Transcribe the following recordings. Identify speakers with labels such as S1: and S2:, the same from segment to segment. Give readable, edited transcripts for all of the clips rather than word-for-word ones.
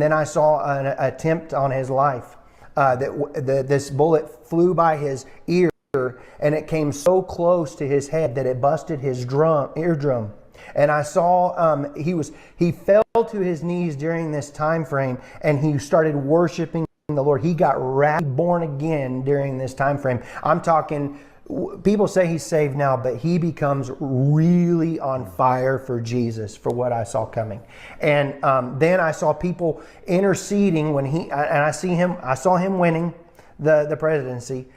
S1: And then I saw an attempt on his life. This bullet flew by his ear, and it came so close to his head that it busted his eardrum. And I saw he fell to his knees during this time frame, and he started worshiping the Lord. He got born again during this time frame. I'm talking, people say he's saved now, but he becomes really on fire for Jesus, for what I saw coming. And then I saw people interceding when I saw him winning the presidency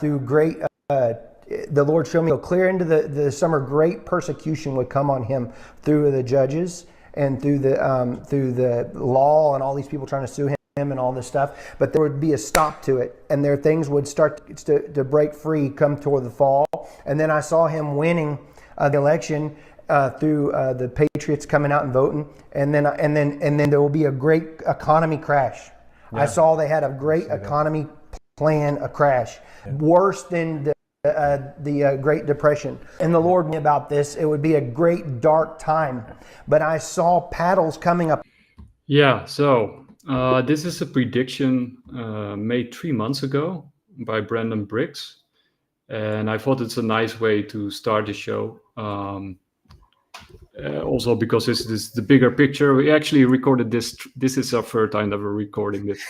S1: through great. The Lord showed me clear into the summer, great persecution would come on him through the judges and through the law and all these people trying to sue him and all this stuff. But there would be a stop to it, and things would start to break free come toward the fall. And then I saw him winning the election through the Patriots coming out and voting, and then there will be a great economy crash. Yeah. I saw they had a great economy plan, a crash, worse than the Great Depression. And the Lord knew about this. It would be a great dark time. But I saw paddles coming up.
S2: Yeah, so this is a prediction made 3 months ago by Brandon Briggs. And I thought it's a nice way to start the show. Also because this is the bigger picture. We actually recorded this. This is our third time that we're recording this.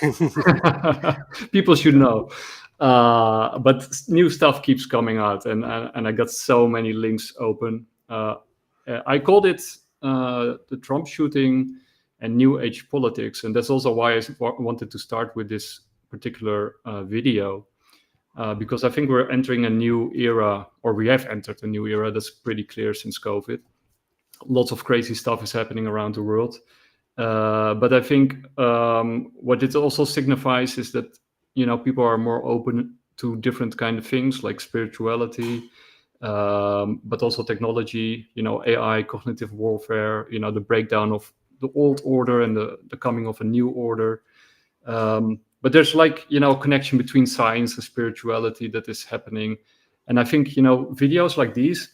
S2: People should know. But new stuff keeps coming out, and I got so many links open. I called it the Trump shooting and New Age politics, and that's also why I wanted to start with this particular video, because I think we're entering a new era, or we have entered a new era. That's pretty clear since COVID. Lots of crazy stuff is happening around the world, but I think what it also signifies is that people are more open to different kind of things like spirituality, but also technology, AI, cognitive warfare, the breakdown of the old order and the coming of a new order. But there's connection between science and spirituality that is happening. And I think, videos like these,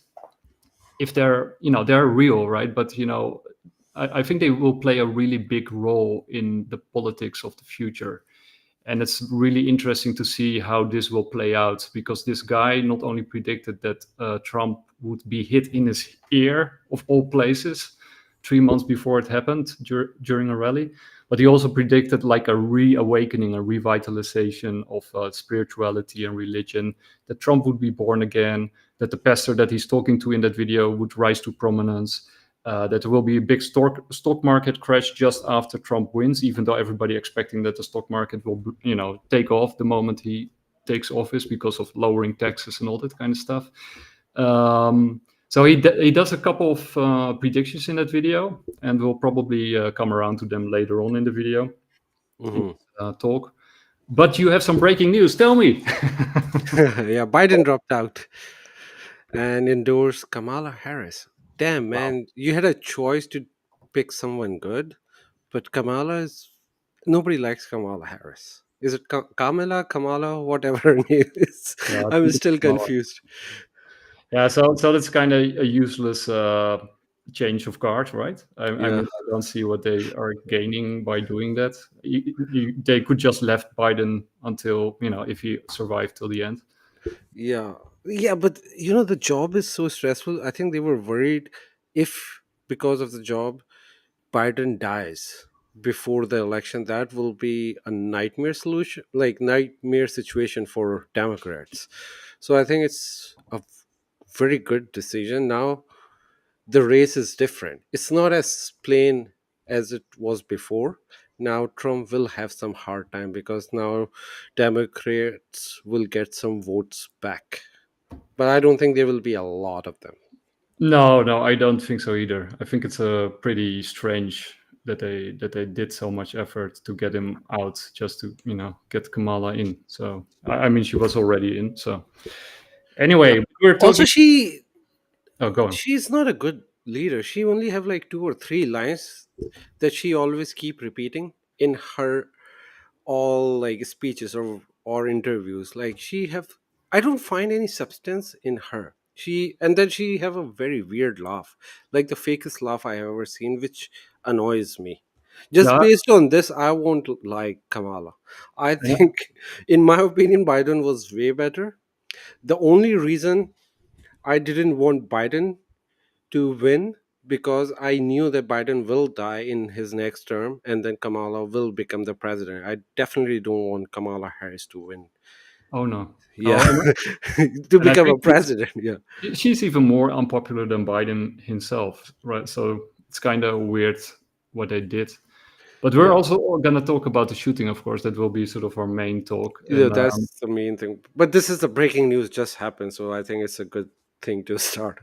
S2: if they're real, right? But, I think they will play a really big role in the politics of the future. And it's really interesting to see how this will play out, because this guy not only predicted that Trump would be hit in his ear, of all places, 3 months before it happened during a rally, but he also predicted a reawakening, a revitalization of spirituality and religion, that Trump would be born again, that the pastor that he's talking to in that video would rise to prominence, that there will be a big stock market crash just after Trump wins, even though everybody expecting that the stock market will, take off the moment he takes office because of lowering taxes and all that kind of stuff. So he does a couple of predictions in that video, and we'll probably come around to them later on in the video talk. But you have some breaking news. Tell me.
S3: Yeah, Biden dropped out and endorsed Kamala Harris. Damn, man, wow. You had a choice to pick someone good, but nobody likes Kamala Harris. Is it Kamala, whatever her name is? Yeah, I'm still confused.
S2: Yeah, so that's kind of a useless change of guard, right? I mean, I don't see what they are gaining by doing that. They could just left Biden until, if he survived till the end.
S3: Yeah, but the job is so stressful. I think they were worried if, because of the job, Biden dies before the election, that will be a nightmare situation for Democrats. So I think it's a very good decision. Now the race is different. It's not as plain as it was before. Now Trump will have some hard time because now Democrats will get some votes back. But I don't think there will be a lot of them.
S2: No, I don't think so either. I think it's a pretty strange that they did so much effort to get him out just to get Kamala in. So I mean, she was already in. So anyway, we're talking.
S3: Also,
S2: go on.
S3: She's not a good leader. She only have 2 or 3 lines that she always keep repeating in her all speeches or interviews. I don't find any substance in her. And then she have a very weird laugh, like the fakest laugh I have ever seen, which annoys me. Just
S2: Yeah,
S3: based on this, I won't like Kamala. I
S2: yeah.
S3: think, in my opinion, Biden was way better. The only reason I didn't want Biden to win, because I knew that Biden will die in his next term and then Kamala will become the president. I definitely don't want Kamala Harris to win.
S2: Oh no.
S3: Yeah.
S2: Oh,
S3: To
S2: and I
S3: become a
S2: think
S3: president. Yeah.
S2: she's even more unpopular than Biden himself, right? So it's kind of weird what they did. But we're
S3: Yeah.
S2: also going to talk about the shooting, of course. That will be sort of our main talk.
S3: Yeah,
S2: And
S3: that's the main thing. But this is the breaking news just happened, so I think it's a good thing to start.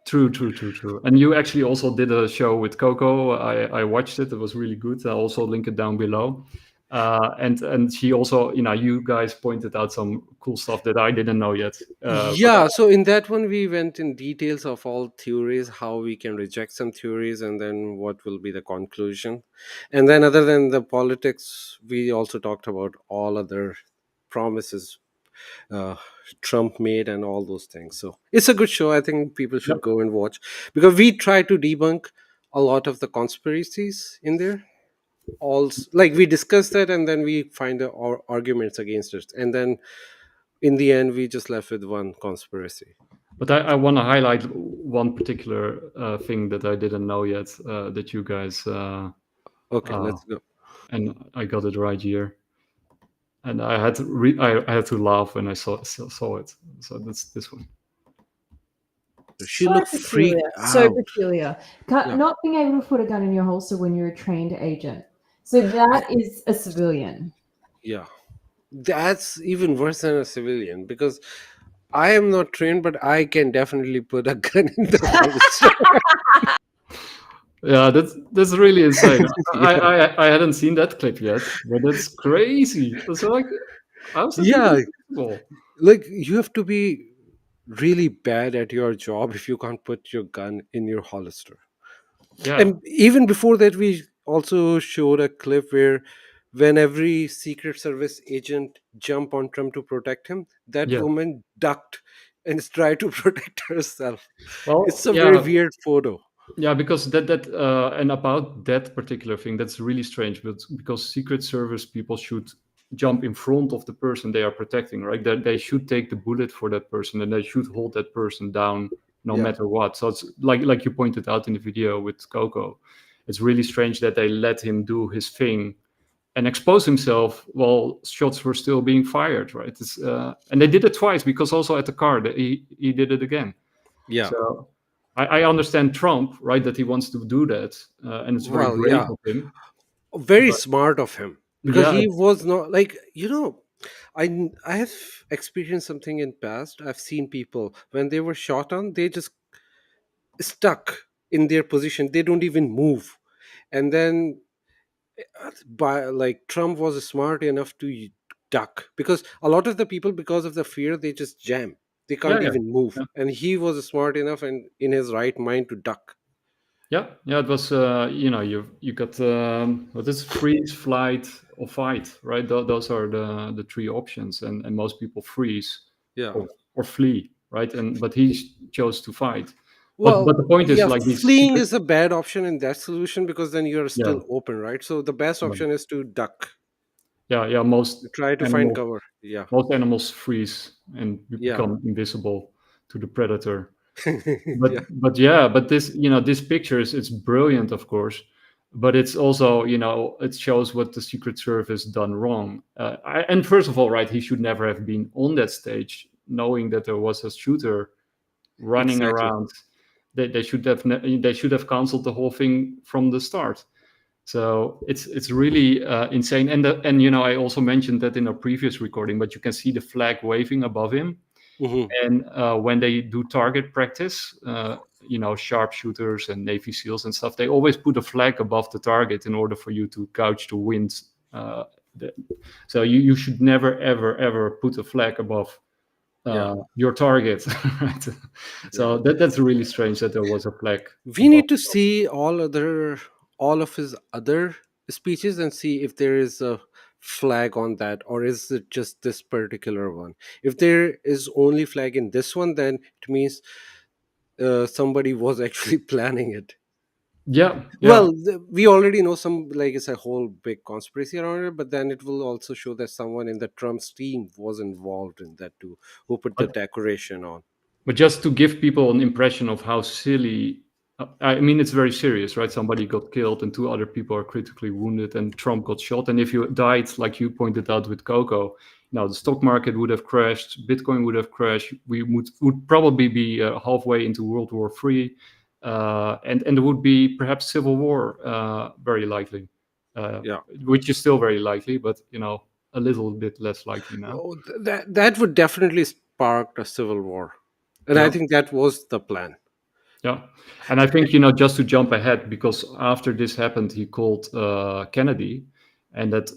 S2: true, true, true, true. And you actually also did a show with Coco. I watched it. It was really good. I'll also link it down below. And she also, you guys pointed out some cool stuff that I didn't know yet. But
S3: Yeah, so in that one, we went in details of all theories, how we can reject some theories, and then what will be the conclusion. And then, other than the politics, we also talked about all other promises uh, Trump made and all those things. So it's a good show. I think people
S2: yep.
S3: should go and watch, because we try to debunk a lot of the conspiracies in there. Also, like, we discuss that and then we find the arguments against it. And then in the end, we just left with one conspiracy.
S2: But I want to highlight one particular thing that I didn't know yet that you guys,
S3: Okay,
S2: uh,
S3: let's go.
S2: and I got it right here. And I had to I had to laugh when I saw it. So that's this one.
S3: She
S4: So
S3: looked
S4: peculiar.
S3: freaked
S4: So
S3: out.
S4: peculiar.
S3: Yeah.
S4: Not being able to put a gun in your holster when you're a trained agent. So that is a civilian.
S3: Yeah. That's even worse than a civilian, because I am not trained, but I can definitely put a gun in the holster.
S2: Yeah, that's really insane.
S3: Yeah.
S2: I hadn't seen that clip yet, but that's crazy. It's like, how's that
S3: Yeah.
S2: even possible?
S3: Like, you have to be really bad at your job if you can't put your gun in your holster.
S2: Yeah,
S3: And even before that, we also showed a clip where, when every Secret Service agent jumped on Trump to protect him, that
S2: yeah.
S3: woman ducked and tried to protect herself.
S2: Well,
S3: It's a very
S2: yeah,
S3: weird photo.
S2: yeah, because and about that particular thing, that's really strange. But because Secret Service people should jump in front of the person they are protecting, right? They should take the bullet for that person, and they should hold that person down no
S3: Yeah.
S2: matter what. So it's like you pointed out in the video with Coco. It's really strange that they let him do his thing and expose himself while shots were still being fired, right? And they did it twice, because also at the car he did it again.
S3: Yeah.
S2: So I understand Trump, right, that he wants to do that, and it's very
S3: Well,
S2: brave
S3: yeah.
S2: of him.
S3: Very
S2: But
S3: smart of him, because
S2: yeah,
S3: he was not like, I have experienced something in past. I've seen people, when they were shot on, they just stuck in their position. They don't even move. And then, by like, Trump was smart enough to duck, because a lot of the people, because of the fear, they just jam. They
S2: yeah,
S3: can't
S2: yeah,
S3: even move.
S2: yeah,
S3: And he was smart enough and in his right mind to duck.
S2: yeah, yeah. It was, you got what is freeze, flight, or fight, right? Those are the three options, and most people freeze
S3: Yeah.
S2: or flee, right? But he chose to fight. But
S3: Well,
S2: the point is,
S3: yeah,
S2: like, these
S3: fleeing
S2: secret,
S3: is a bad option in that solution, because then you're
S2: yeah,
S3: still open, right? So the best
S2: yeah,
S3: option is to duck,
S2: yeah.
S3: try to find
S2: Animals
S3: cover. Yeah.
S2: most animals freeze and
S3: Yeah.
S2: become invisible to the predator.
S3: Yeah.
S2: But yeah, but this picture it's brilliant, of course, but it's also, it shows what the Secret Service done wrong. And first of all, right, he should never have been on that stage, knowing that there was a shooter running
S3: Exactly.
S2: around. They should have canceled the whole thing from the start. So it's really insane. And I also mentioned that in our previous recording, but you can see the flag waving above him.
S3: Hmm.
S2: And when they do target practice, sharpshooters and Navy SEALs and stuff, they always put a flag above the target in order for you to gouge the wind. Uh, the, so you should never, ever, ever put a flag above
S3: Yeah.
S2: your target. Right?
S3: Yeah.
S2: So that's really strange that there was a flag
S3: We
S2: above.
S3: need to see all of his other speeches and see if there is a flag on that, or is it just this particular one. If there is only flag in this one, then it means somebody was actually planning it.
S2: Yeah, yeah.
S3: Well, we already know some, like it's a whole big conspiracy around it, but then it will also show that someone in the Trump's team was involved in that too, who put the
S2: But
S3: decoration on.
S2: just to give people an impression of how silly, I mean, it's very serious, right? Somebody got killed and two other people are critically wounded, and Trump got shot. And if you died, like you pointed out with Coco, the stock market would have crashed, Bitcoin would have crashed. We would probably be halfway into World War III, and there would be perhaps civil war, very likely, uh,
S3: Yeah.
S2: which is still very likely, but a little bit less likely now.
S3: Oh, that would definitely spark a civil war, and I
S2: Yeah.
S3: think that was the plan.
S2: Yeah, and I think just to jump ahead, because after this happened, he called Kennedy, and that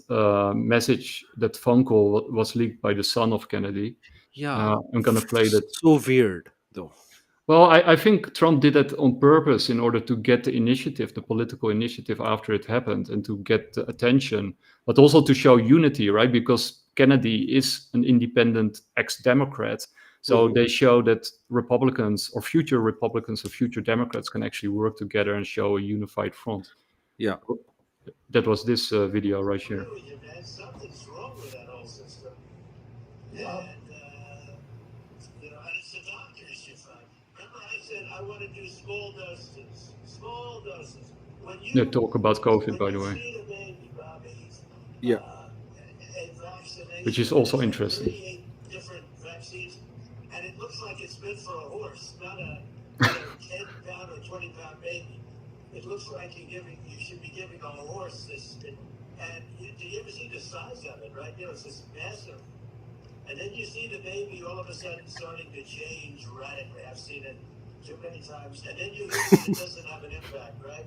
S2: message, that phone call, was leaked by the son of Kennedy.
S3: Yeah,
S2: I'm gonna play that.
S3: so weird though.
S2: Well, I think Trump did that on purpose in order to get the initiative, the political initiative after it happened, and to get the attention, but also to show unity, right? Because Kennedy is an independent ex-Democrat. So
S3: Hmm.
S2: they show that Republicans or future Democrats can actually work together and show a unified front.
S3: Yeah.
S2: That was this video right here.
S5: Something's wrong with that whole system. Yeah. And it's the doctors you find. Remember I said I want to do small doses. Small doses.
S2: They talk about COVID, by
S5: When
S2: the
S5: you
S2: way,
S5: see the baby, Bobby,
S3: Yeah.
S5: and vaccination,
S2: which is also
S5: there's like
S2: interesting.
S5: 38 different vaccines, and it looks like it's meant for a horse, not a 10-pound or 20-pound baby. It looks like you should be giving a horse this. And do you ever see the size of it, right? It's this massive. And then you see the baby all of a sudden starting to change radically. I've seen it too many times. And then you hear that it doesn't have an impact, right?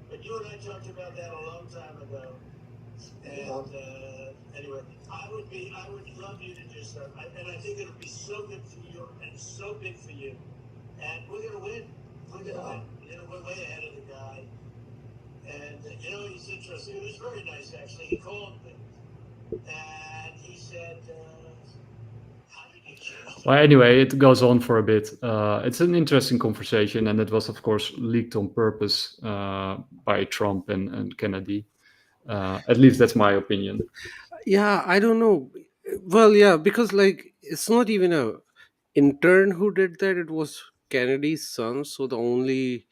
S5: But you and I talked about that a long time ago. And anyway, I would love you to do so. And I think it'll be so good for you and so big for you. And we're going to win. We're going to win. We're way ahead of the guy. And, he's interesting. It was very nice, actually. He called me. And he said, how did you choose?
S2: Well, anyway, it goes on for a bit. It's an interesting conversation, and it was, of course, leaked on purpose by Trump and Kennedy. At least that's my opinion.
S3: Yeah, I don't know. Well, yeah, because like it's not even a intern who did that. It was Kennedy's son. So the only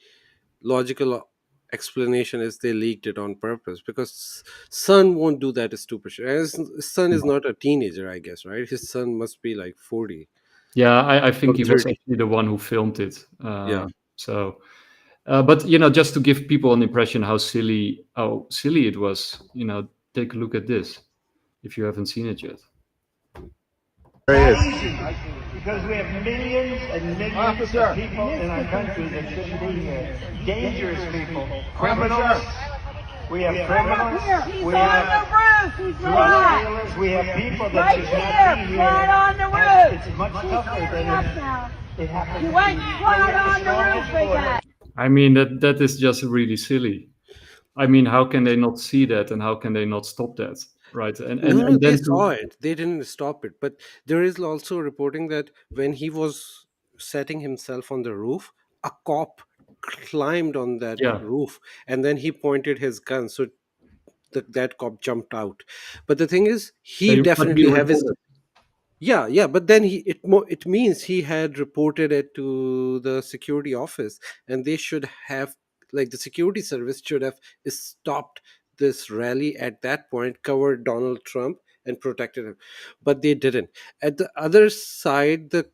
S3: logical explanation is they leaked it on purpose, because son won't do that stupid shit. And his son is not a teenager, I guess, right? His son must be like 40
S2: Yeah, I think
S3: or
S2: he was
S3: 30.
S2: actually the one who filmed it.
S3: Yeah.
S2: So, but just to give people an impression how silly it was, take a look at this if you haven't seen it yet.
S5: Because we have millions and millions of people in our country that shouldn't be here. Dangerous people. Criminals. We have criminals. We have drug dealers. We have people that should not be here.
S6: Right on the roof.
S5: It's much tougher than it happens.
S6: You went right on the roof again.
S2: I mean, that is just really silly. I mean, how can they not see that, and how can they not stop that, right?
S3: No,
S2: And
S3: they
S2: then
S3: saw it. They didn't stop it. But there is also reporting that when he was setting himself on the roof, a cop climbed on that
S2: yeah,
S3: roof, and then he pointed his gun. So that cop jumped out. But the thing is, he
S2: but he
S3: definitely have his.
S2: recorded.
S3: Yeah, yeah, but then it means he had reported it to the security office, and they should have, like, the security service should have stopped this rally at that point, covered Donald Trump and protected him, but they didn't. At the other side, the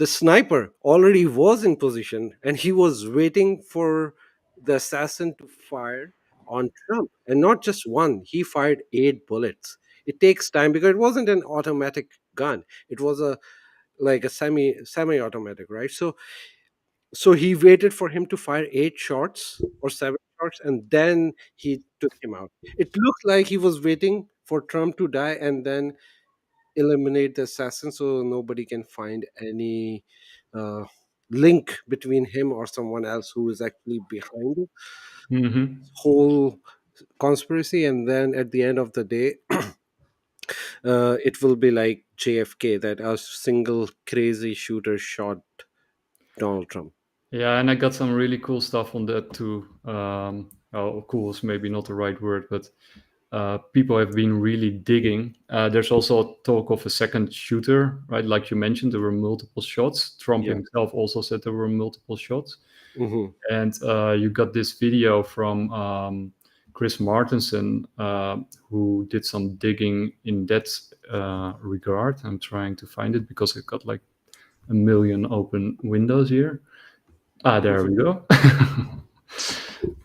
S3: sniper already was in position, and he was waiting for the assassin to fire on Trump, and not just one. He fired 8 bullets. It takes time because it wasn't an automatic gun. It was a like a semi-automatic, right? So he waited for him to fire 8 shots or 7 shots, and then he took him out. It looked like he was waiting for Trump to die and then eliminate the assassin, so nobody can find any uh, link between him or someone else who is actually behind the
S2: Hmm.
S3: whole conspiracy. And then at the end of the day, it will be like JFK, that a single crazy shooter shot Donald Trump.
S2: Yeah, and I got some really cool stuff on that too. Oh, cool is maybe not the right word, but people have been really digging. There's also talk of a second shooter, right? Like you mentioned, there were multiple shots. Trump
S3: Yeah.
S2: himself also said there were multiple shots.
S3: Hmm.
S2: And you got this video from Chris Martenson, who did some digging in that regard. I'm trying to find it because it got like a million open windows here. There we go.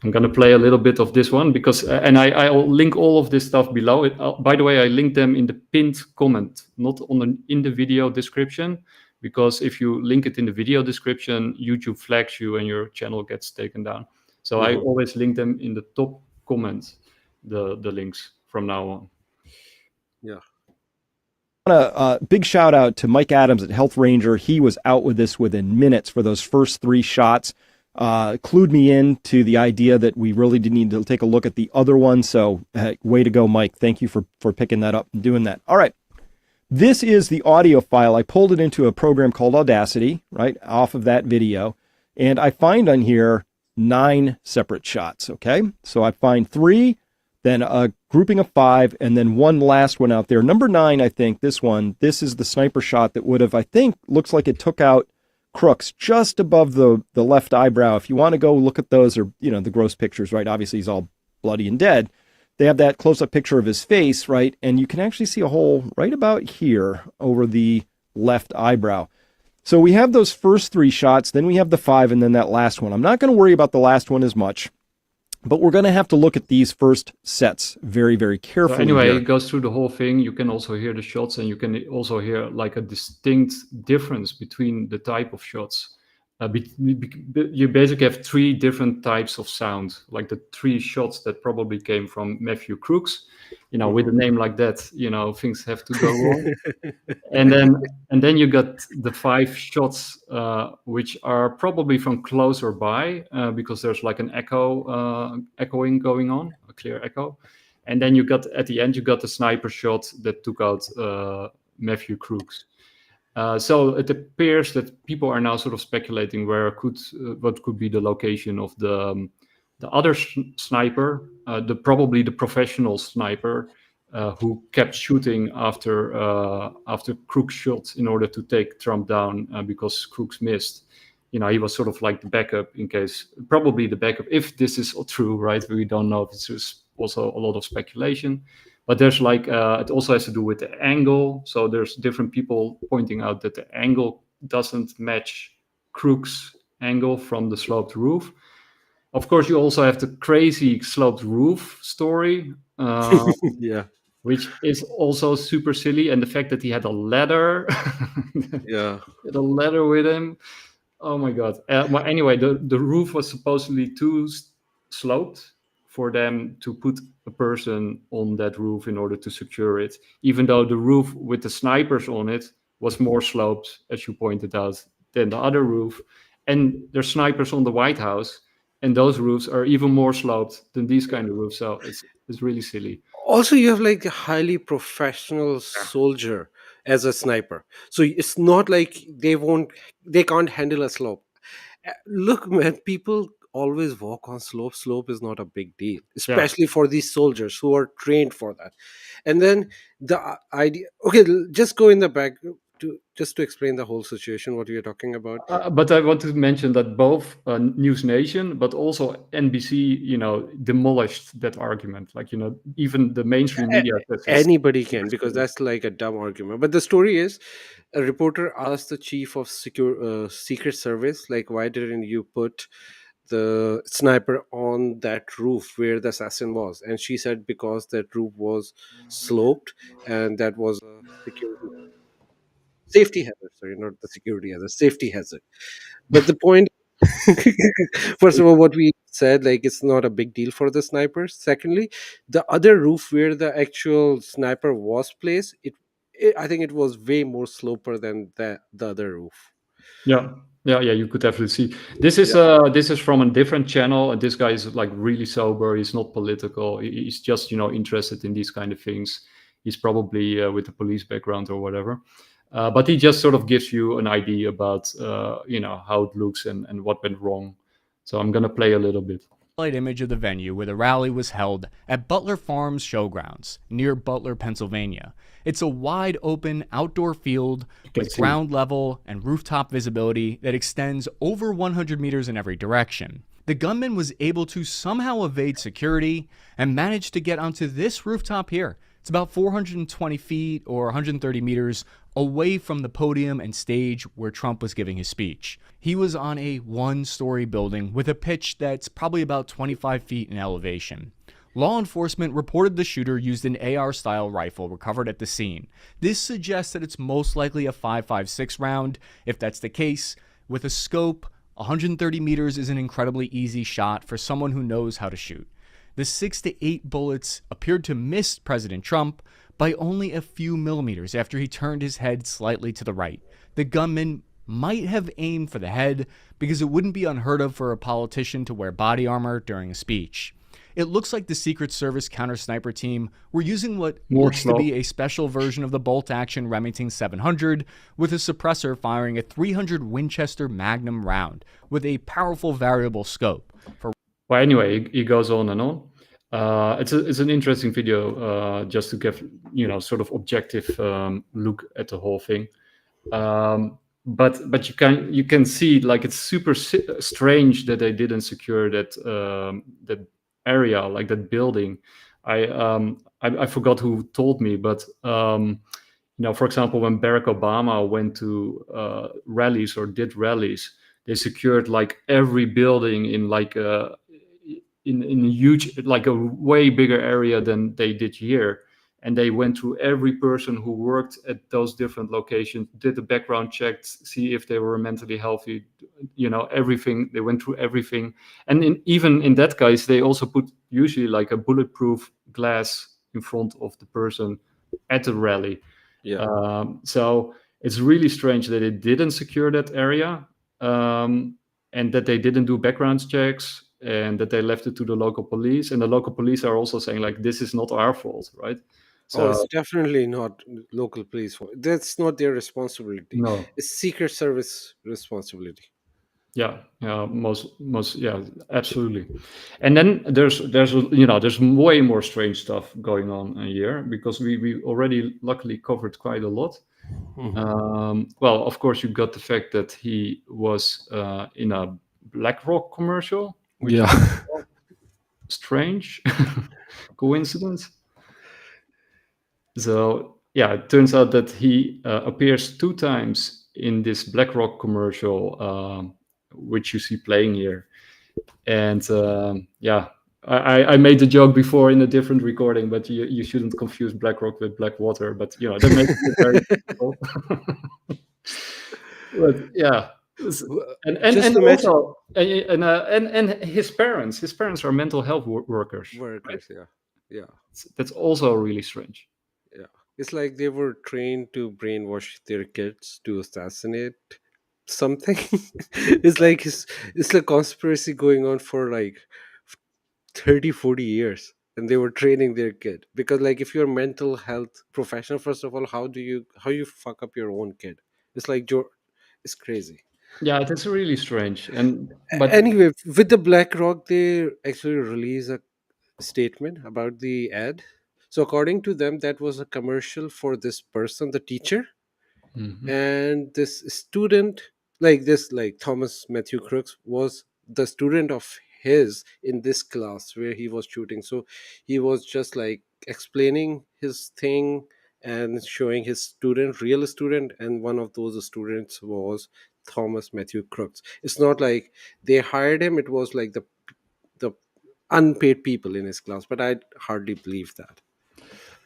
S2: I'm gonna play a little bit of this one because, and I'll link all of this stuff below. It. By the way, I linked them in the pinned comment, not in the video description, because if you link it in the video description, YouTube flags you and your channel gets taken down. So I always link them in the top comments, the links from now on.
S3: Yeah.
S7: A big shout out to Mike Adams at Health Ranger. He was out with this within minutes for those first 3 shots. Clued me in to the idea that we really did need to take a look at the other one. So way to go, Mike. Thank you for picking that up and doing that. All right. This is the audio file. I pulled it into a program called Audacity, right, off of that video. And I find on here 9 separate shots. Okay. So I find 3, then a grouping of 5, and then one last one out there. Number 9, I think, this is the sniper shot that would have, I think, looks like it took out Crooks just above the left eyebrow. If you want to go look at those, or, you know, the gross pictures, right? Obviously, he's all bloody and dead. They have that close-up picture of his face, right? And you can actually see a hole right about here over the left eyebrow. So we have those first 3 shots, then we have the 5, and then that last one. I'm not going to worry about the last one as much, but we're going to have to look at these first sets very, very carefully.
S2: So anyway,
S7: here.
S2: it goes through the whole thing. You can also hear the shots, and you can also hear like a distinct difference between the type of shots. You basically have 3 different types of sound, like the 3 shots that probably came from Matthew Crooks. You know, with a name like that, you know, things have to go wrong. and then you got the 5 shots, which are probably from closer by, because there's like an echoing going on, a clear echo. And then at the end, you got the sniper shot that took out Matthew Crooks. So it appears that people are now sort of speculating what could be the location of the other sniper, probably the professional sniper, who kept shooting after Crooks shot in order to take Trump down, because Crooks missed. You know, he was sort of like the backup probably the backup. If this is true, right? We don't know. It's just also a lot of speculation. But there's like, it also has to do with the angle. So there's different people pointing out that the angle doesn't match Crooks' angle from the sloped roof. Of course, you also have the crazy sloped roof story,
S3: Yeah.
S2: which is also super silly. And the fact that he had a ladder,
S3: Yeah.
S2: he had a ladder with him. Oh my God. Well, anyway, the roof was supposedly too sloped for them to put a person on that roof in order to secure it, even though the roof with the snipers on it was more sloped, as you pointed out, than the other roof. And there's snipers on the White House, and those roofs are even more sloped than these kind of roofs. So it's really silly.
S3: Also, you have like a highly professional soldier as a sniper, so it's not like they can't handle a slope. Look, man, people always walk on slope is not a big deal, especially for these soldiers who are trained for that. And then the idea, okay, just go in the back to explain the whole situation, what you're talking about.
S2: But I want to mention that both News Nation, but also NBC, you know, demolished that argument. Like, you know, even the mainstream media says
S3: Anybody can, because that's like a dumb argument. But the story is, a reporter asked the chief of Secret Service, like, why didn't you put the sniper on that roof where the assassin was? And she said because that roof was sloped, and that was a safety hazard. Sorry, not the security hazard, safety hazard. But the point, first of all, what we said, like, it's not a big deal for the snipers. Secondly, the other roof where the actual sniper was placed, I think it was way more sloper than the other roof.
S2: Yeah, you could definitely see. This is from a different channel, and this guy is like really sober. He's not political. He's just, you know, interested in these kind of things. He's probably with a police background or whatever. But he just sort of gives you an idea about how it looks and what went wrong. So I'm gonna play a little bit.
S8: Image of the venue where the rally was held at Butler Farms Showgrounds near Butler, Pennsylvania. It's a wide open outdoor field with ground level and rooftop visibility that extends over 100 meters in every direction. The gunman was able to somehow evade security and managed to get onto this rooftop here. It's about 420 feet or 130 meters away from the podium and stage where Trump was giving his speech. He was on a one-story building with a pitch that's probably about 25 feet in elevation. Law enforcement reported the shooter used an AR-style rifle recovered at the scene. This suggests that it's most likely a .556 round. If that's the case, with a scope, 130 meters is an incredibly easy shot for someone who knows how to shoot. The 6 to 8 bullets appeared to miss President Trump by only a few millimeters after he turned his head slightly to the right. The gunman might have aimed for the head because it wouldn't be unheard of for a politician to wear body armor during a speech. It looks like the Secret Service counter-sniper team were using what looks to be a special version of the bolt-action Remington 700 with a suppressor firing a 300 Winchester Magnum round with a powerful variable scope.
S2: Well, anyway, he goes on and on. It's an interesting video just to give sort of objective look at the whole thing. But you can see like it's super strange that they didn't secure that area, like that building. I forgot who told me, but for example, when Barack Obama went to rallies or did rallies, they secured like every building in like in a huge, like a way bigger area than they did here. And they went through every person who worked at those different locations, did a background check, see if they were mentally healthy, everything. They went through everything. And even in that case, they also put usually like a bulletproof glass in front of the person at the rally.
S3: Yeah.
S2: So it's really strange that they didn't secure that area and that they didn't do background checks and that they left it to the local police. And the local police are also saying like, this is not our fault, right? So
S3: it's definitely not local police fault. That's not their responsibility.
S2: No.
S3: It's Secret Service responsibility.
S2: Yeah, most yeah, absolutely. And then there's way more strange stuff going on here because we already luckily covered quite a lot.
S3: Mm-hmm.
S2: Well, of course, you got the fact that he was in a BlackRock commercial, which is strange coincidence. So yeah, it turns out that he appears 2 times in this BlackRock commercial, which you see playing here. And yeah, I made the joke before in a different recording, but you shouldn't confuse BlackRock with Blackwater. But that makes it very difficult. But yeah, and also and his parents are mental health workers.
S3: Workers,
S2: right?
S3: Yeah.
S2: That's also really strange.
S3: Yeah, it's like they were trained to brainwash their kids to assassinate something. It's a conspiracy going on for like 30-40 years, and they were training their kid because like if you're a mental health professional, first of all, how you fuck up your own kid? It's like it's crazy.
S2: Yeah, that's really strange. But
S3: anyway, with the BlackRock, they actually release a statement about the ad. So according to them, that was a commercial for this person, the teacher, and this student, like Thomas Matthew Crooks, was the student of his in this class where he was shooting. So he was just like explaining his thing and showing his real student, and one of those students was Thomas Matthew Crooks. It's not like they hired him; it was like the unpaid people in his class. But I hardly believe that.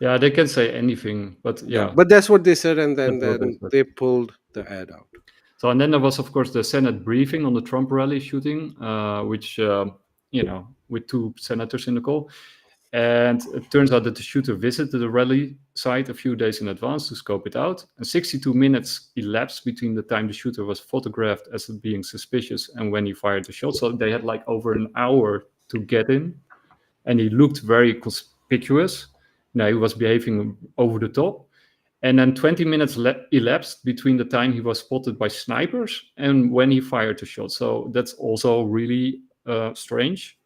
S2: Yeah, they can say anything, but yeah.
S3: But that's what they said, and then they pulled the ad out.
S2: So, and then there was, of course, the Senate briefing on the Trump rally shooting, which, with 2 senators in the call. And it turns out that the shooter visited the rally site a few days in advance to scope it out. And 62 minutes elapsed between the time the shooter was photographed as being suspicious and when he fired the shot. So they had like over an hour to get in. And he looked very conspicuous. He was behaving over the top. And then 20 minutes elapsed between the time he was spotted by snipers and when he fired the shot. So that's also really strange.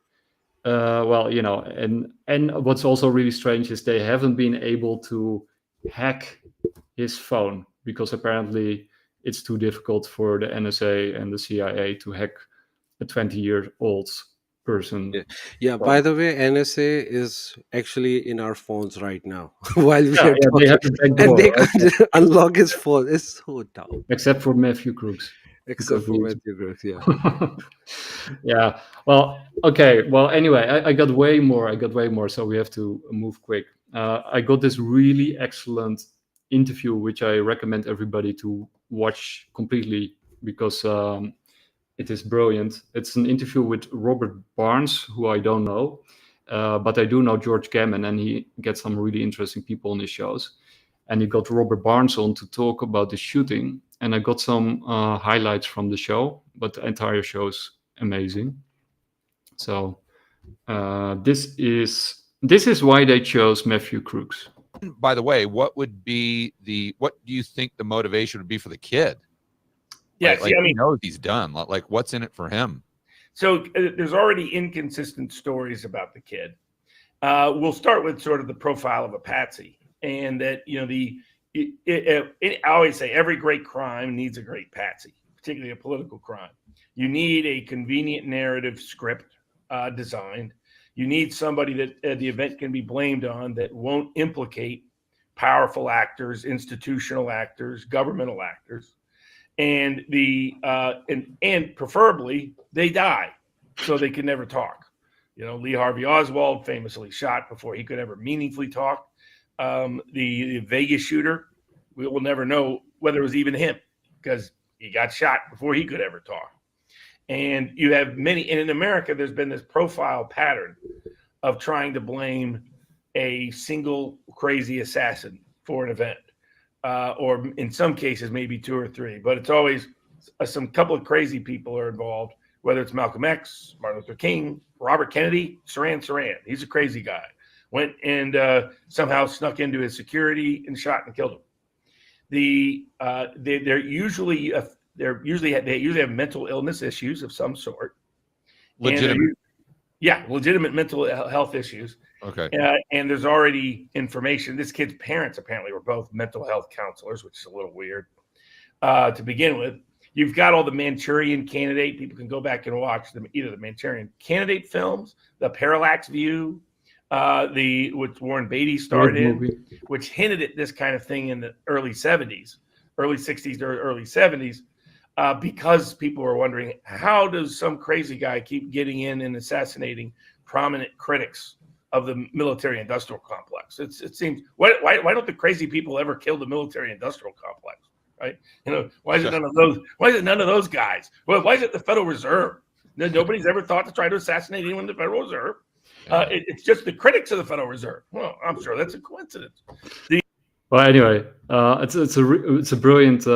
S2: Well, and what's also really strange is they haven't been able to hack his phone because apparently it's too difficult for the NSA and the CIA to hack a 20-year-old person.
S3: Yeah. By the way, NSA is actually in our phones right now while we are
S2: They
S3: talking,
S2: have the back
S3: and
S2: door,
S3: they
S2: right?
S3: could unlock his phone. It's so dumb.
S2: Except for Matthew Crooks.
S3: Except for
S2: Because
S3: Matthew Gross, yeah.
S2: yeah. Well, okay. Well, anyway, I got way more. So we have to move quick. I got this really excellent interview, which I recommend everybody to watch completely because it is brilliant. It's an interview with Robert Barnes, who I don't know, but I do know George Gammon, and he gets some really interesting people on his shows. And he got Robert Barnes on to talk about the shooting, and I got some highlights from the show, but the entire show is amazing. So this is why they chose Matthew Crooks.
S9: By the way, what do you think the motivation would be for the kid?
S10: Yeah,
S9: like he knows he's done. Like, what's in it for him?
S10: So there's already inconsistent stories about the kid. We'll start with sort of the profile of a patsy, and that I always say every great crime needs a great patsy, particularly a political crime. You need a convenient narrative script designed. You need somebody that the event can be blamed on that won't implicate powerful actors, institutional actors, governmental actors. And and preferably they die so they can never talk. Lee Harvey Oswald famously shot before he could ever meaningfully talk. The Vegas shooter, we will never know whether it was even him because he got shot before he could ever talk. And you have many, and in America, there's been this profile pattern of trying to blame a single crazy assassin for an event. Or in some cases, maybe two or three, but it's always some couple of crazy people are involved, whether it's Malcolm X, Martin Luther King, Robert Kennedy, Saran. He's a crazy guy. Went and somehow snuck into his security and shot and killed him. They usually have mental illness issues of some sort.
S9: Legitimate.
S10: Legitimate mental health issues.
S9: Okay.
S10: And there's already information. This kid's parents apparently were both mental health counselors, which is a little weird to begin with. You've got all the Manchurian Candidate. People can go back and watch either the Manchurian Candidate films, the Parallax View, which Warren Beatty starred in, which hinted at this kind of thing in the early 60s or early 70s, because people were wondering, how does some crazy guy keep getting in and assassinating prominent critics of the military-industrial complex? It seems why don't the crazy people ever kill the military-industrial complex, right? Why is it none of those? Why is it none of those guys? Well, why is it the Federal Reserve? Nobody's ever thought to try to assassinate anyone in the Federal Reserve. It's just the critics of the Federal Reserve. Well, I'm sure that's a coincidence.
S2: Well, anyway, it's a brilliant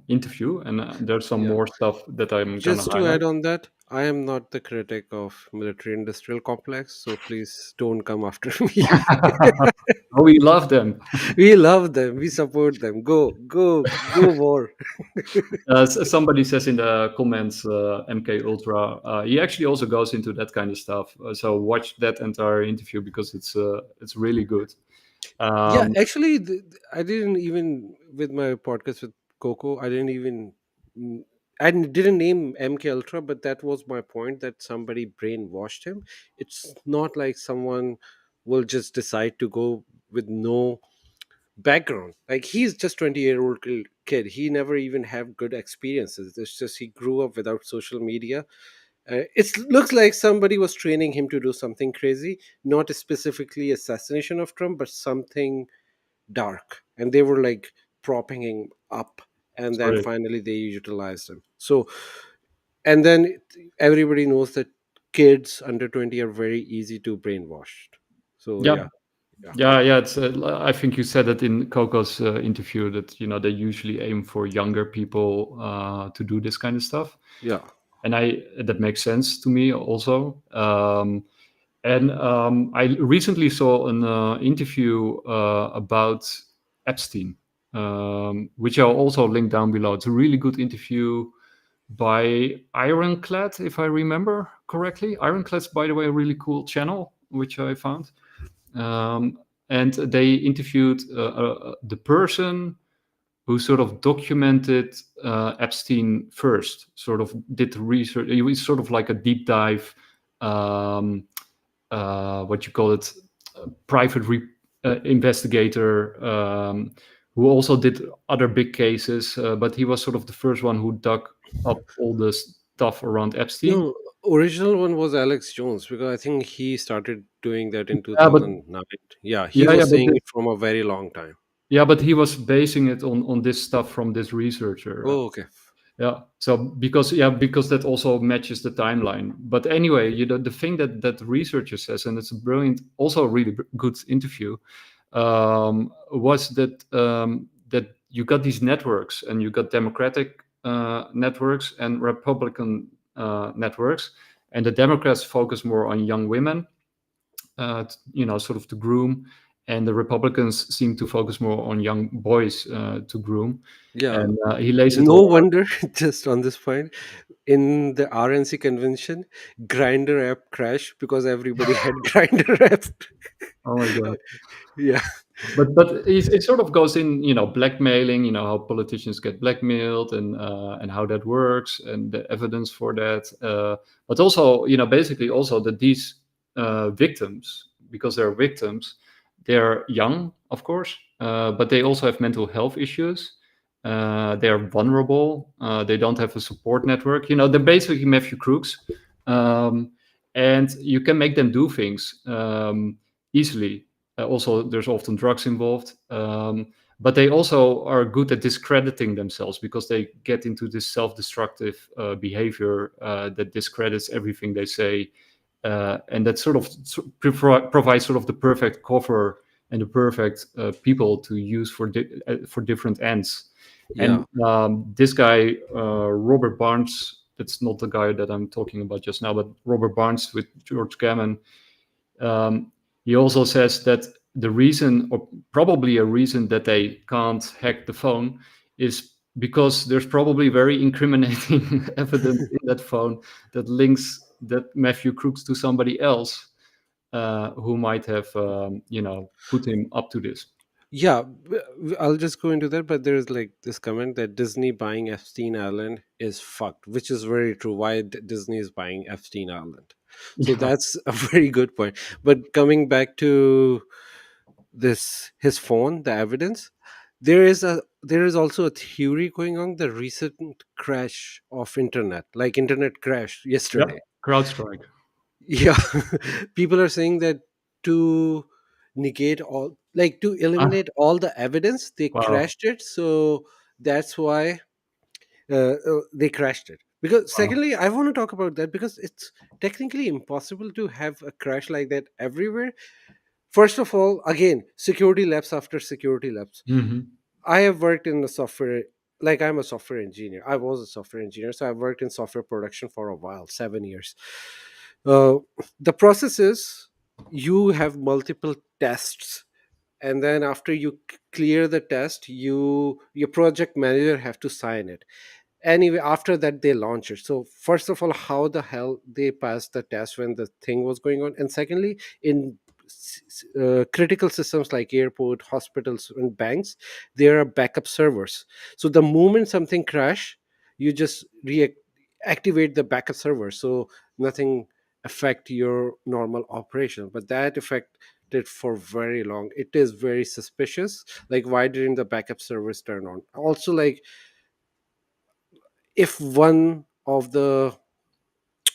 S2: interview, and there's some more stuff that I'm
S3: just
S2: gonna
S3: to add on that. I am not the critic of military-industrial complex, so please don't come after me.
S2: Oh, we love them.
S3: We love them. We support them. Go war.
S2: Somebody says in the comments, MK Ultra. He actually also goes into that kind of stuff. So watch that entire interview because it's really good.
S3: Actually, I didn't even with my podcast with Coco. I didn't name MK Ultra, but that was my point, that somebody brainwashed him. It's not like someone will just decide to go with no background. Like, he's just 20-year-old kid. He never even have good experiences. It's just he grew up without social media. It looks like somebody was training him to do something crazy, not specifically assassination of Trump, but something dark, and they were like propping him up, and then finally they utilized him. So, and then everybody knows that kids under 20 are very easy to brainwash. So
S2: yeah. It's I think you said that in Coco's interview that they usually aim for younger people to do this kind of stuff.
S3: Yeah,
S2: and that makes sense to me also. And I recently saw an interview about Epstein, which I'll also link down below. It's a really good interview by Ironclad, if I remember correctly. Ironclad's, by the way, a really cool channel, which I found. And they interviewed the person who sort of documented Epstein first, sort of did the research. It was sort of like a deep dive, what you call it, private investigator, who also did other big cases, but he was sort of the first one who dug up all the stuff around Epstein.
S3: No, original one was Alex Jones, because I think he started doing that in
S2: Yeah, but
S3: 2009. Yeah, he
S2: yeah, yeah,
S3: was
S2: but
S3: saying it from a very long time.
S2: yeah, but he was basing it on this stuff from this researcher.
S3: Oh, okay.
S2: Yeah. So because that also matches the timeline. But anyway, the thing that the researcher says, and it's a brilliant, also a really good interview, was that you got these networks, and you got Democratic networks and Republican networks, and the Democrats focus more on young women, sort of to groom, and the Republicans seem to focus more on young boys to groom.
S3: Yeah.
S2: And he lays it
S3: No
S2: all out.
S3: wonder, just on this point, in the RNC convention, Grinder app crashed because everybody had Grinder app.
S2: Oh my god.
S3: Yeah.
S2: But it sort of goes in, blackmailing, how politicians get blackmailed, and how that works, and the evidence for that. But also, basically also that these victims, because they're victims, they're young, of course, but they also have mental health issues. They're vulnerable. They don't have a support network. They're basically Matthew Crooks, and you can make them do things easily. Also, there's often drugs involved, but they also are good at discrediting themselves, because they get into this self-destructive behavior that discredits everything they say, and that sort of provides sort of the perfect cover and the perfect people to use for different ends.
S3: Yeah.
S2: And this guy, Robert Barnes, that's not the guy that I'm talking about just now, but Robert Barnes with George Gammon. He also says that the reason, or probably a reason, that they can't hack the phone is because there's probably very incriminating evidence in that phone that links that Matthew Crooks to somebody else who might have, put him up to this.
S3: Yeah, I'll just go into that, but there's like this comment that Disney buying Epstein Island is fucked, which is very true. Why Disney is buying Epstein Island? So
S2: Yeah.
S3: that's a very good point. But coming back to this, his phone, the evidence, there is also a theory going on, the recent crash of internet, like internet crashed
S2: Yeah.
S3: yesterday.
S2: CrowdStrike.
S3: Yeah. People are saying that to negate all, like to
S2: Ah,
S3: eliminate all the evidence, they
S2: wow.
S3: crashed it. So that's why they crashed it. Because
S2: Wow.
S3: secondly, I want to talk about that because it's technically impossible to have a crash like that everywhere. First of all, again, security labs after security labs.
S2: Hmm.
S3: I have worked in the software, like I'm a software engineer. I was a software engineer, so I've worked in software production for a while, 7 years. Uh, the process is you have multiple tests, and then after you clear the test, your project manager have to sign it. Anyway, after that they launch it. So first of all, how the hell they passed the test when the thing was going on? And secondly, in critical systems like airport, hospitals, and banks, there are backup servers. So the moment something crash, you just reactivate the backup server, so nothing affect your normal operation. But that affected for very long. It is very suspicious. Like, why didn't the backup servers turn on? Also, like, if one of the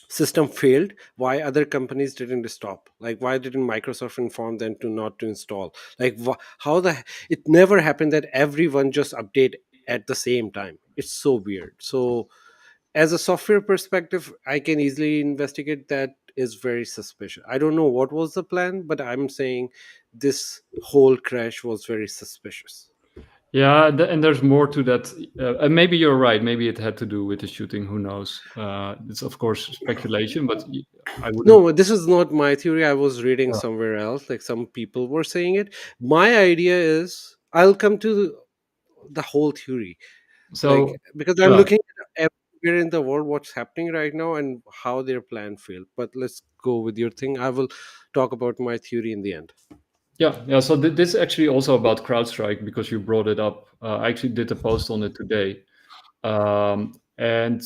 S3: system failed, why other companies didn't stop? Like, why didn't Microsoft inform them to not to install? Like, how the it never happened that everyone just update at the same time. It's so weird. So as a software perspective, I can easily investigate that. Is very suspicious. I don't know what was the plan, but I'm saying this whole crash was very suspicious.
S2: Yeah, and there's more to that. And maybe you're right. Maybe it had to do with the shooting. Who knows? It's of course speculation, but I wouldn't.
S3: No, this is not my theory. I was reading somewhere else, like some people were saying it. My idea is, I'll come to the whole theory,
S2: So
S3: like, because I'm
S2: yeah,
S3: looking at everywhere in the world what's happening right now and how their plan failed. But let's go with your thing. I will talk about my theory in the end.
S2: yeah. So this is actually also about CrowdStrike because you brought it up. I actually did a post on it today, and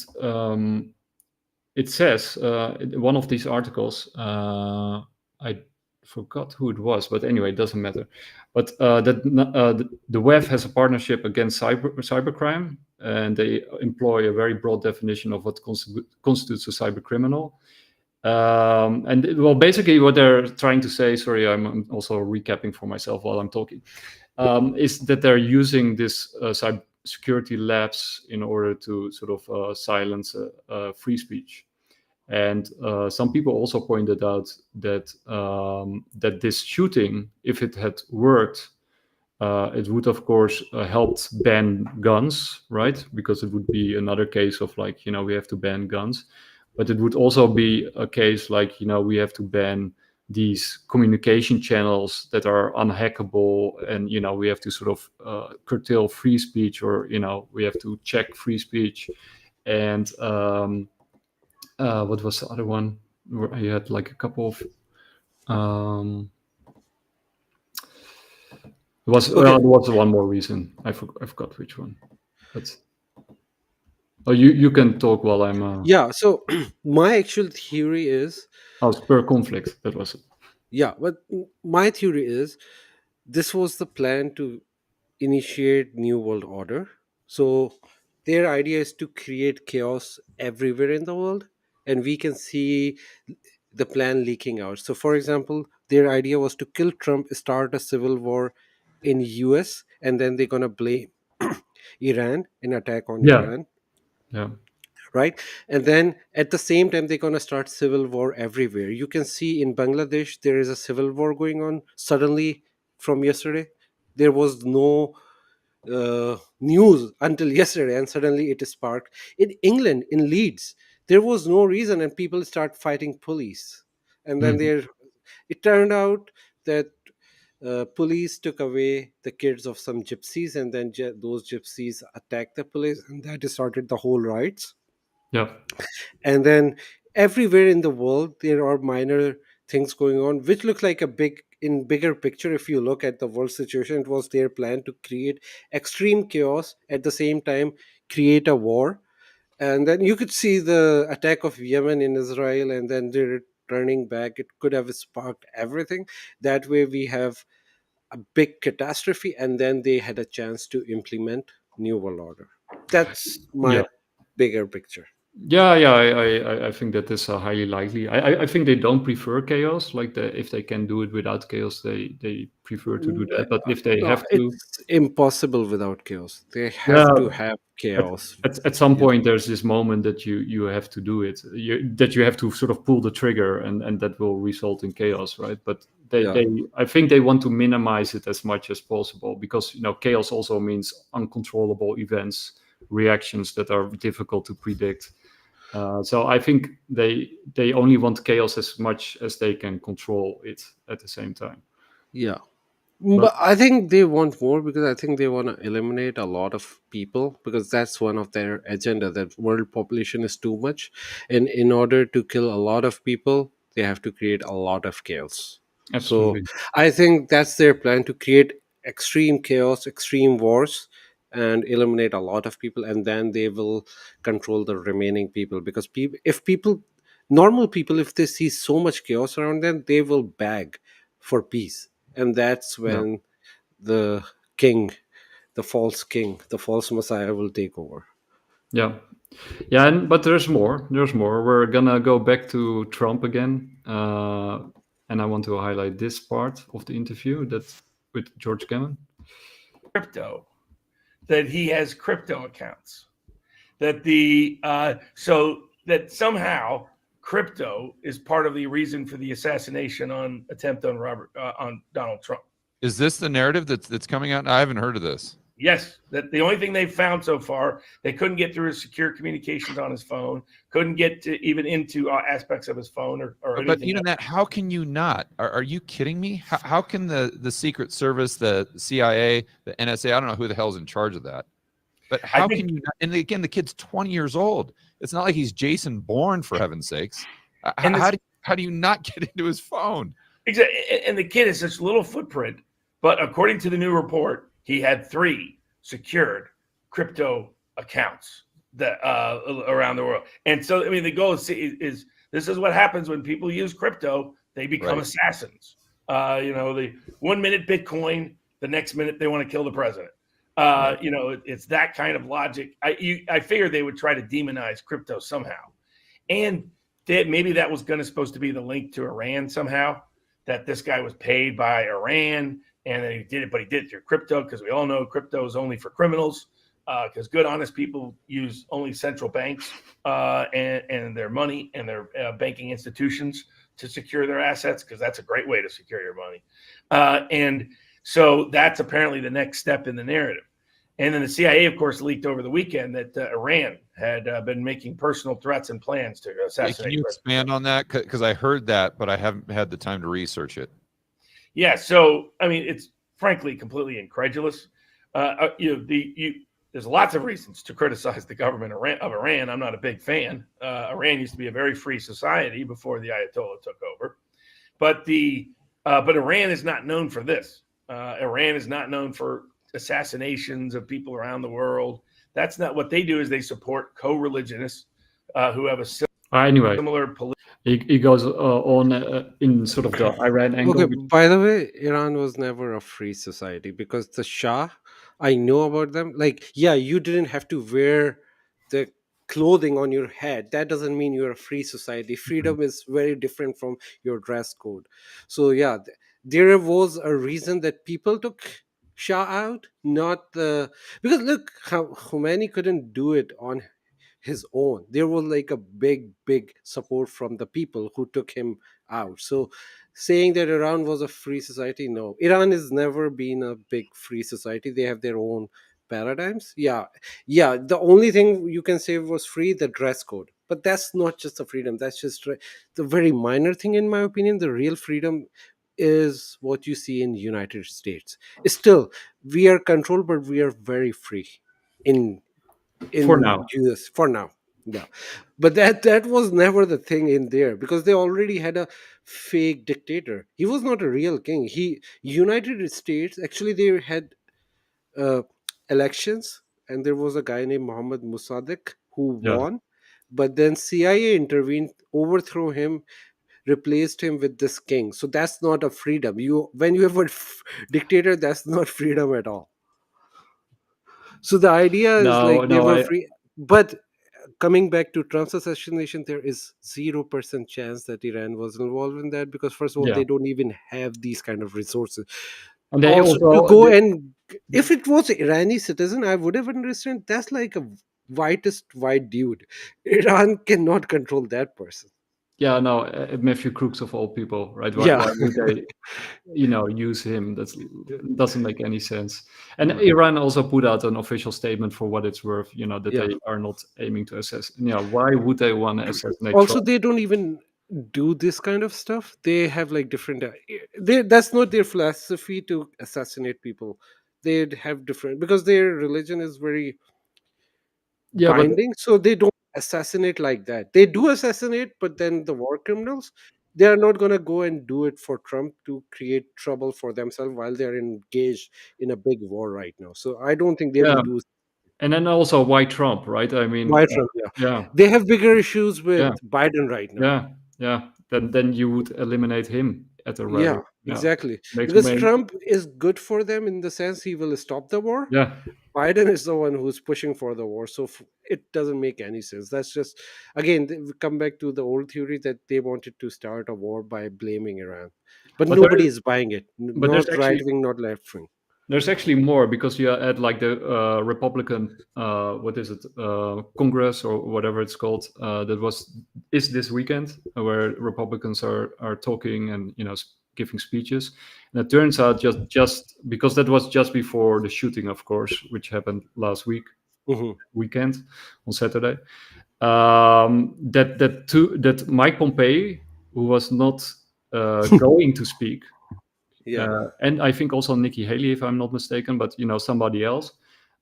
S2: it says in one of these articles. I forgot who it was, but anyway, it doesn't matter. But the WEF has a partnership against cybercrime, and they employ a very broad definition of what constitutes a cyber criminal. Well, basically, what they're trying to say. Sorry, I'm also recapping for myself while I'm talking. Is that they're using this cyber security labs in order to sort of silence free speech. And some people also pointed out that that this shooting, if it had worked, it would of course helped ban guns, right? Because it would be another case of like, we have to ban guns, but it would also be a case like, we have to ban these communication channels that are unhackable, and we have to sort of curtail free speech, or we have to check free speech. And what was the other one? Where you had like a couple of. There was one more reason. I forgot which one. But you can talk while I'm.
S3: Yeah. So my actual theory is.
S2: Spur conflict. That was it.
S3: Yeah, but my theory is this was the plan to initiate New World Order. So their idea is to create chaos everywhere in the world, and we can see the plan leaking out. So, for example, their idea was to kill Trump, start a civil war in US, and then they're gonna blame Iran, an attack on
S2: Yeah.
S3: Iran,
S2: Yeah.
S3: right? And then at the same time, they're gonna start civil war everywhere. You can see in Bangladesh there is a civil war going on. Suddenly, from yesterday, there was no news until yesterday, and suddenly it is sparked. In England, in Leeds, there was no reason, and people start fighting police. And then it turned out that police took away the kids of some gypsies, and then those gypsies attacked the police, and that started the whole riots.
S2: Yeah.
S3: And then everywhere in the world there are minor things going on which look like a bigger picture. If you look at the world situation, it was their plan to create extreme chaos, at the same time create a war. And then you could see the attack of Yemen in Israel, and then they're turning back. It could have sparked everything. That way we have a big catastrophe, and then they had a chance to implement New World Order. That's my
S2: Yeah.
S3: bigger picture.
S2: Yeah, I think that is highly likely. I think they don't prefer chaos. Like if they can do it without chaos, they prefer to do that. But if they
S3: No,
S2: have to,
S3: it's impossible without chaos. They have to have chaos.
S2: at some point, there's this moment that you have to do it. That you have to sort of pull the trigger, and that will result in chaos, right? But I think they want to minimize it as much as possible, because chaos also means uncontrollable events, reactions that are difficult to predict. So I think they only want chaos as much as they can control it at the same time.
S3: Yeah. But I think they want more, because I think they want to eliminate a lot of people, because that's one of their agenda, that world population is too much. And in order to kill a lot of people, they have to create a lot of chaos.
S2: Absolutely.
S3: So I think that's their plan, to create extreme chaos, extreme wars, and eliminate a lot of people. And then they will control the remaining people, because normal people, if they see so much chaos around them, they will beg for peace. And that's when the king, the false messiah will take over.
S2: Yeah. But there's more. We're gonna go back to Trump again, and I want to highlight this part of the interview with George Gammon.
S10: Crypto, that he has crypto accounts, that so that somehow crypto is part of the reason for the assassination attempt on Donald Trump.
S9: Is this the narrative that's coming out? I haven't heard of this.
S10: Yes, that the only thing they've found so far, they couldn't get through his secure communications on his phone, couldn't get to even into aspects of his phone or anything.
S9: But even that, how can you not? Are you kidding me? How can the Secret Service, the CIA, the NSA, I don't know who the hell's in charge of that, but how can you not? And again, the kid's 20 years old. It's not like he's Jason Bourne, for heaven's sakes. How do you not get into his phone?
S10: Exactly. And the kid has such little footprint, but according to the new report, he had 3 secured crypto accounts that around the world. And so, I mean, the goal is this is what happens when people use crypto. They become assassins. The 1 minute Bitcoin, the next minute they want to kill the president. It's that kind of logic. I figured they would try to demonize crypto somehow. And maybe that was supposed to be the link to Iran somehow, that this guy was paid by Iran. And then he did it, but he did it through crypto, because we all know crypto is only for criminals, because good, honest people use only central banks and their money and their banking institutions to secure their assets, because that's a great way to secure your money. And so that's apparently the next step in the narrative. And then the CIA, of course, leaked over the weekend that Iran had been making personal threats and plans to assassinate.
S9: Can you expand on that? Because I heard that, but I haven't had the time to research it.
S10: Yeah, so I mean, it's frankly completely incredulous. There's lots of reasons to criticize the government of Iran. I'm not a big fan. Iran used to be a very free society before the Ayatollah took over, but Iran is not known for this. Iran is not known for assassinations of people around the world. That's not what they do. Is they support co-religionists who have a similar political.
S2: He goes on in sort of the Iran angle.
S3: Okay, by the way, Iran was never a free society, because the Shah, I know about them. Like, yeah, you didn't have to wear the clothing on your head. That doesn't mean you're a free society. Freedom is very different from your dress code. So yeah, there was a reason that people took Shah out, not the, because look, how Khomeini couldn't do it on his own. There was like a big support from the people who took him out. So saying that Iran was a free society, no, Iran has never been a big free society. They have their own paradigms. Yeah, the only thing you can say was free, the dress code, but that's not just a freedom. That's just the very minor thing, in my opinion. The real freedom is what you see in the United States. Still, we are controlled, but we are very free in
S2: for now.
S3: US for now. Yeah, but that was never the thing in there, because they already had a fake dictator. He was not a real king. United States, actually, they had elections, and there was a guy named Mohammad Mossadegh who won, but then CIA intervened, overthrew him, replaced him with this king. So that's not a freedom. When you have a dictator, that's not freedom at all. So the idea is they were free. But coming back to Trump's assassination, there is 0% chance that Iran was involved in that, because first of all, they don't even have these kind of resources. And they also to go and if it was an Iranian citizen, I would have understood. That's like a whitest white dude. Iran cannot control that person.
S2: Yeah, no, Matthew Crooks of all people, right? Why would they, use him? That doesn't make any sense. And Iran also put out an official statement, for what it's worth, that they are not aiming to assassinate. Why would they want to assassinate?
S3: Also,
S2: Trump?
S3: they don't even do this kind of stuff. They have like different. That's not their philosophy to assassinate people. They have different, because their religion is very binding, so they don't assassinate like that. They do assassinate, but then the war criminals, they are not going to go and do it for Trump to create trouble for themselves while they're engaged in a big war right now. So I don't think they will do.
S2: And then also, why Trump, right? I mean,
S3: why Trump? They have bigger issues with Biden right now.
S2: Then you would eliminate him at the rally.
S3: Yeah, exactly. Because Trump is good for them in the sense he will stop the war.
S2: Yeah.
S3: Biden is the one who's pushing for the war, so it doesn't make any sense. That's just, again, we come back to the old theory that they wanted to start a war by blaming Iran, but nobody is buying it. Not right wing, not left wing.
S2: There's actually more, because you had like the Republican, Congress or whatever it's called, is this weekend, where Republicans are talking and giving speeches. And it turns out just because that was just before the shooting, of course, which happened last weekend on Saturday. That Mike Pompeo, who was not going to speak, and I think also Nikki Haley, if I'm not mistaken, but somebody else,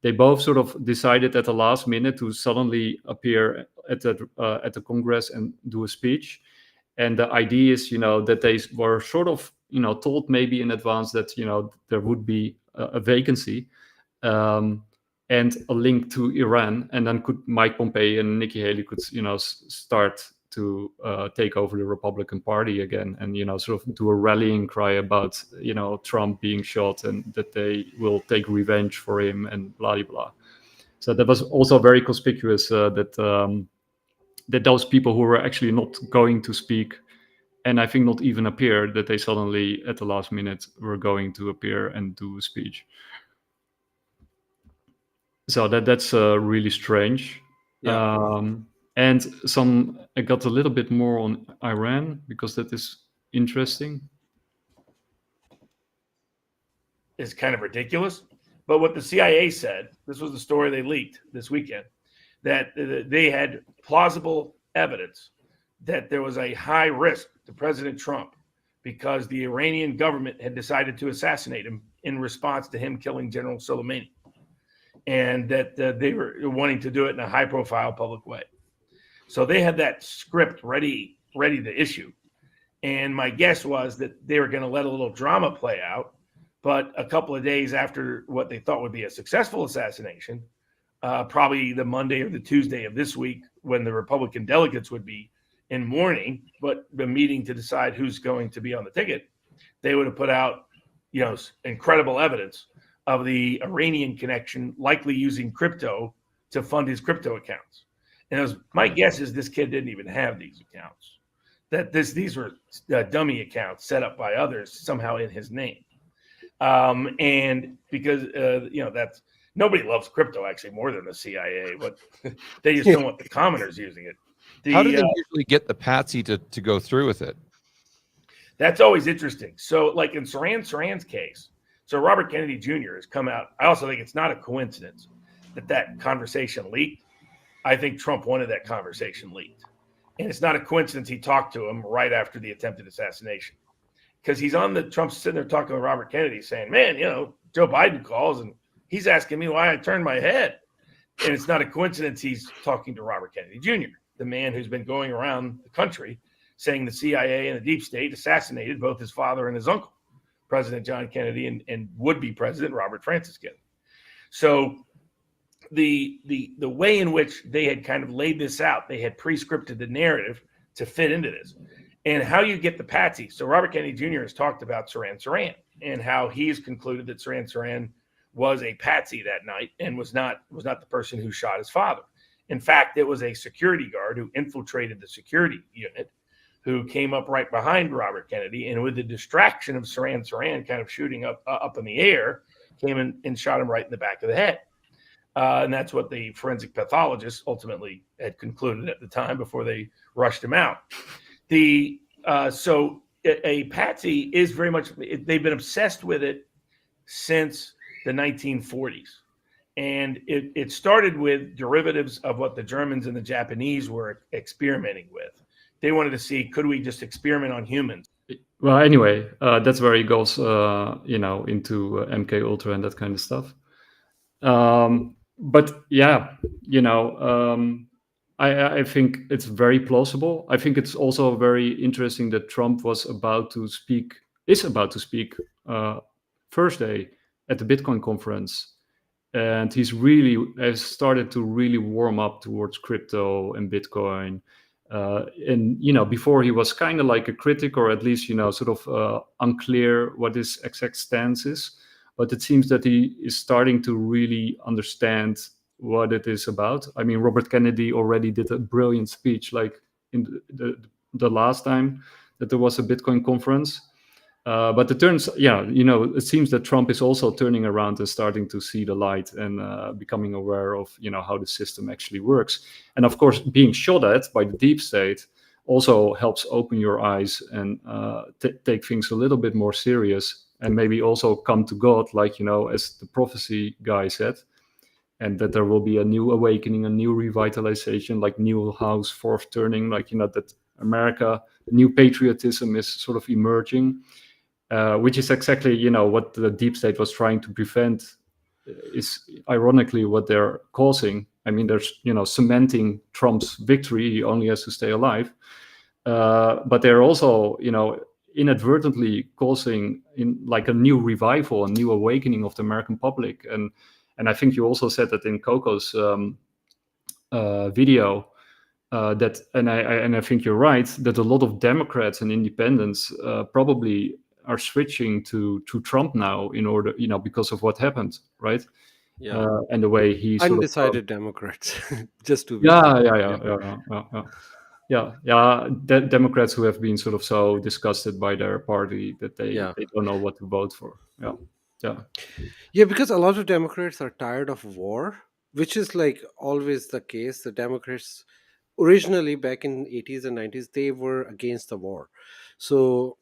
S2: they both sort of decided at the last minute to suddenly appear at the Congress and do a speech. And the idea is, that they were sort of, told maybe in advance that there would be a vacancy. And a link to Iran, and then Mike Pompeo and Nikki Haley could, start to take over the Republican Party again, and sort of do a rallying cry about Trump being shot and that they will take revenge for him and blah blah blah. So that was also very conspicuous that those people who were actually not going to speak, and I think not even appear, that they suddenly at the last minute were going to appear and do a speech. So that's really strange. And I got a little bit more on Iran because that is interesting.
S10: It's kind of ridiculous. But what the CIA said, this was the story they leaked this weekend, that they had plausible evidence that there was a high risk to President Trump because the Iranian government had decided to assassinate him in response to him killing General Soleimani. And that they were wanting to do it in a high-profile public way. So they had that script ready to issue. And my guess was that they were going to let a little drama play out. But a couple of days after what they thought would be a successful assassination, probably the Monday or the Tuesday of this week, when the Republican delegates would be in mourning, but the meeting to decide who's going to be on the ticket, they would have put out, incredible evidence of the Iranian connection, likely using crypto to fund his crypto accounts. And my guess is this kid didn't even have these accounts. That these were dummy accounts set up by others somehow in his name. And because that's nobody loves crypto actually more than the CIA, but they just don't want the commoners using it.
S9: How do they usually get the patsy to go through with it?
S10: That's always interesting. So, like in Saran's case. So Robert Kennedy Jr. has come out. I also think it's not a coincidence that conversation leaked. I think Trump wanted that conversation leaked. And it's not a coincidence he talked to him right after the attempted assassination. Because Trump's sitting there talking to Robert Kennedy saying, man, Joe Biden calls and he's asking me why I turned my head. And it's not a coincidence he's talking to Robert Kennedy Jr., the man who's been going around the country saying the CIA and the deep state assassinated both his father and his uncle, President John Kennedy and would-be President Robert Francis Kennedy. So the way in which they had kind of laid this out, they had pre-scripted the narrative to fit into this. And how you get the patsy. So Robert Kennedy Jr. has talked about Saran and how he's concluded that Saran was a patsy that night and was not the person who shot his father. In fact, it was a security guard who infiltrated the security unit, who came up right behind Robert Kennedy, and with the distraction of Saran kind of shooting up in the air, came in and shot him right in the back of the head. And that's what the forensic pathologists ultimately had concluded at the time before they rushed him out. So a patsy is very much, they've been obsessed with it since the 1940s. And it started with derivatives of what the Germans and the Japanese were experimenting with. They wanted to see, could we just experiment on humans?
S2: Well, anyway, that's where he goes, into MK Ultra and that kind of stuff. But yeah, I think it's very plausible. I think it's also very interesting that Trump is about to speak Thursday at the Bitcoin conference. And has started to really warm up towards crypto and Bitcoin. And before he was kind of like a critic, or at least sort of unclear what his exact stance is. But it seems that he is starting to really understand what it is about. I mean, Robert Kennedy already did a brilliant speech, like in the last time that there was a Bitcoin conference. But it seems that Trump is also turning around and starting to see the light and becoming aware of, how the system actually works. And of course, being shot at by the deep state also helps open your eyes and take things a little bit more serious, and maybe also come to God, like, as the prophecy guy said, and that there will be a new awakening, a new revitalization, like new house fourth turning, like, that America, new patriotism is sort of emerging, which is exactly, what the deep state was trying to prevent, is ironically what they're causing. I mean, there's, cementing Trump's victory. He only has to stay alive. But they're also, inadvertently causing in like a new revival, a new awakening of the American public. And I think you also said that in Coco's video, that, and I think you're right, that a lot of Democrats and independents probably are switching to Trump now in order, because of what happened, right?
S3: Yeah.
S2: And the way he sort of
S3: Undecided Democrats, just to be
S2: yeah,
S3: clear.
S2: Democrats who have been sort of so disgusted by their party that they
S3: Yeah.
S2: don't know what to vote for.
S3: Yeah, because a lot of Democrats are tired of war, which is like always the case. The Democrats originally back in 80s and 90s, they were against the war. So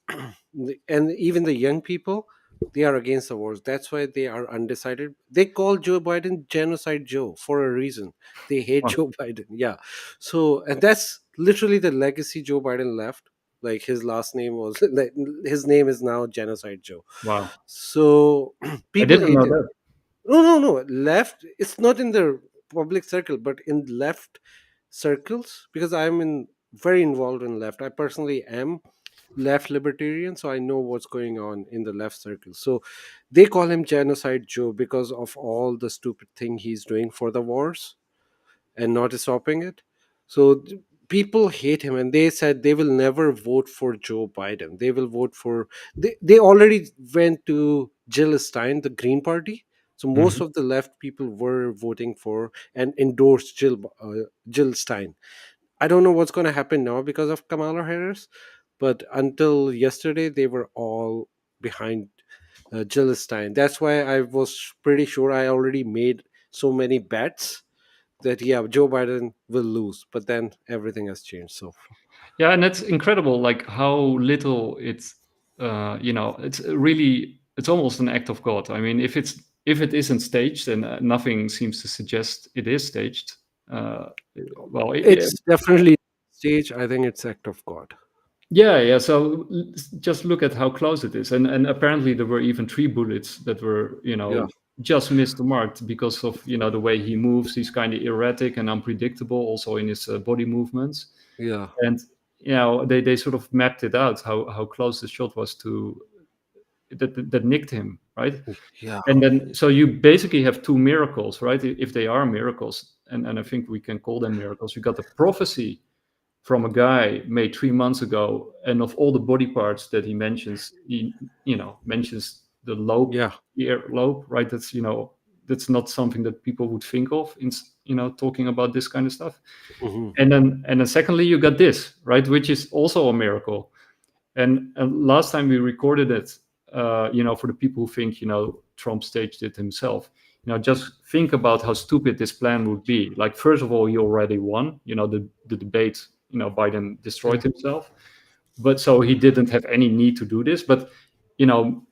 S3: and even the young people, they are against the wars. That's why they are undecided. They call Joe Biden Genocide Joe for a reason. They hate
S2: Wow.
S3: Joe Biden. Yeah. So, and that's literally the legacy Joe Biden left. Like his last name was, like, his name is now Genocide Joe.
S2: Wow.
S3: So
S2: I
S3: people
S2: didn't
S3: hate
S2: know
S3: him.
S2: that.
S3: No. Left. It's not in the public circle, but in left circles, because I'm in very involved in left. I personally am left libertarian, so I know what's going on in the left circle. So they call him Genocide Joe because of all the stupid thing he's doing for the wars and not stopping it. So people hate him, and they said they will never vote for Joe Biden. They will vote for, they already went to Jill Stein, the Green Party. So most
S2: Mhm.
S3: of the left people were voting for and endorsed Jill Stein. I don't know what's going to happen now because of Kamala Harris, but until yesterday they were all behind Jill Stein. That's why I was pretty sure I already made so many bets that, yeah, Joe Biden will lose, but then everything has changed. So
S2: Yeah, and it's incredible, like how little it's, it's really, it's almost an act of God. I mean, if it isn't staged, and nothing seems to suggest it is staged. Uh, well,
S3: it's definitely stage. I think it's act of God.
S2: yeah. So just look at how close it is, and apparently there were even 3 bullets that were,
S3: Yeah,
S2: just missed the mark because of, the way he moves. He's kind of erratic and unpredictable, also in his body movements.
S3: yeah,
S2: And they sort of mapped it out how close the shot was to that nicked him, right?
S3: yeah,
S2: And then so you basically have 2 miracles, right? If they are miracles, and I think we can call them miracles. You got the prophecy from a guy made 3 months ago, and of all the body parts that he mentions, he mentions the lobe,
S3: yeah.
S2: the ear lobe, right? That's not something that people would think of in talking about this kind of stuff.
S3: Hmm.
S2: And then secondly, you got this, right, which is also a miracle. And last time we recorded it, for the people who think, Trump staged it himself, just think about how stupid this plan would be. Like, first of all, he already won, the debate, Biden destroyed himself. But so he didn't have any need to do this. But, you know,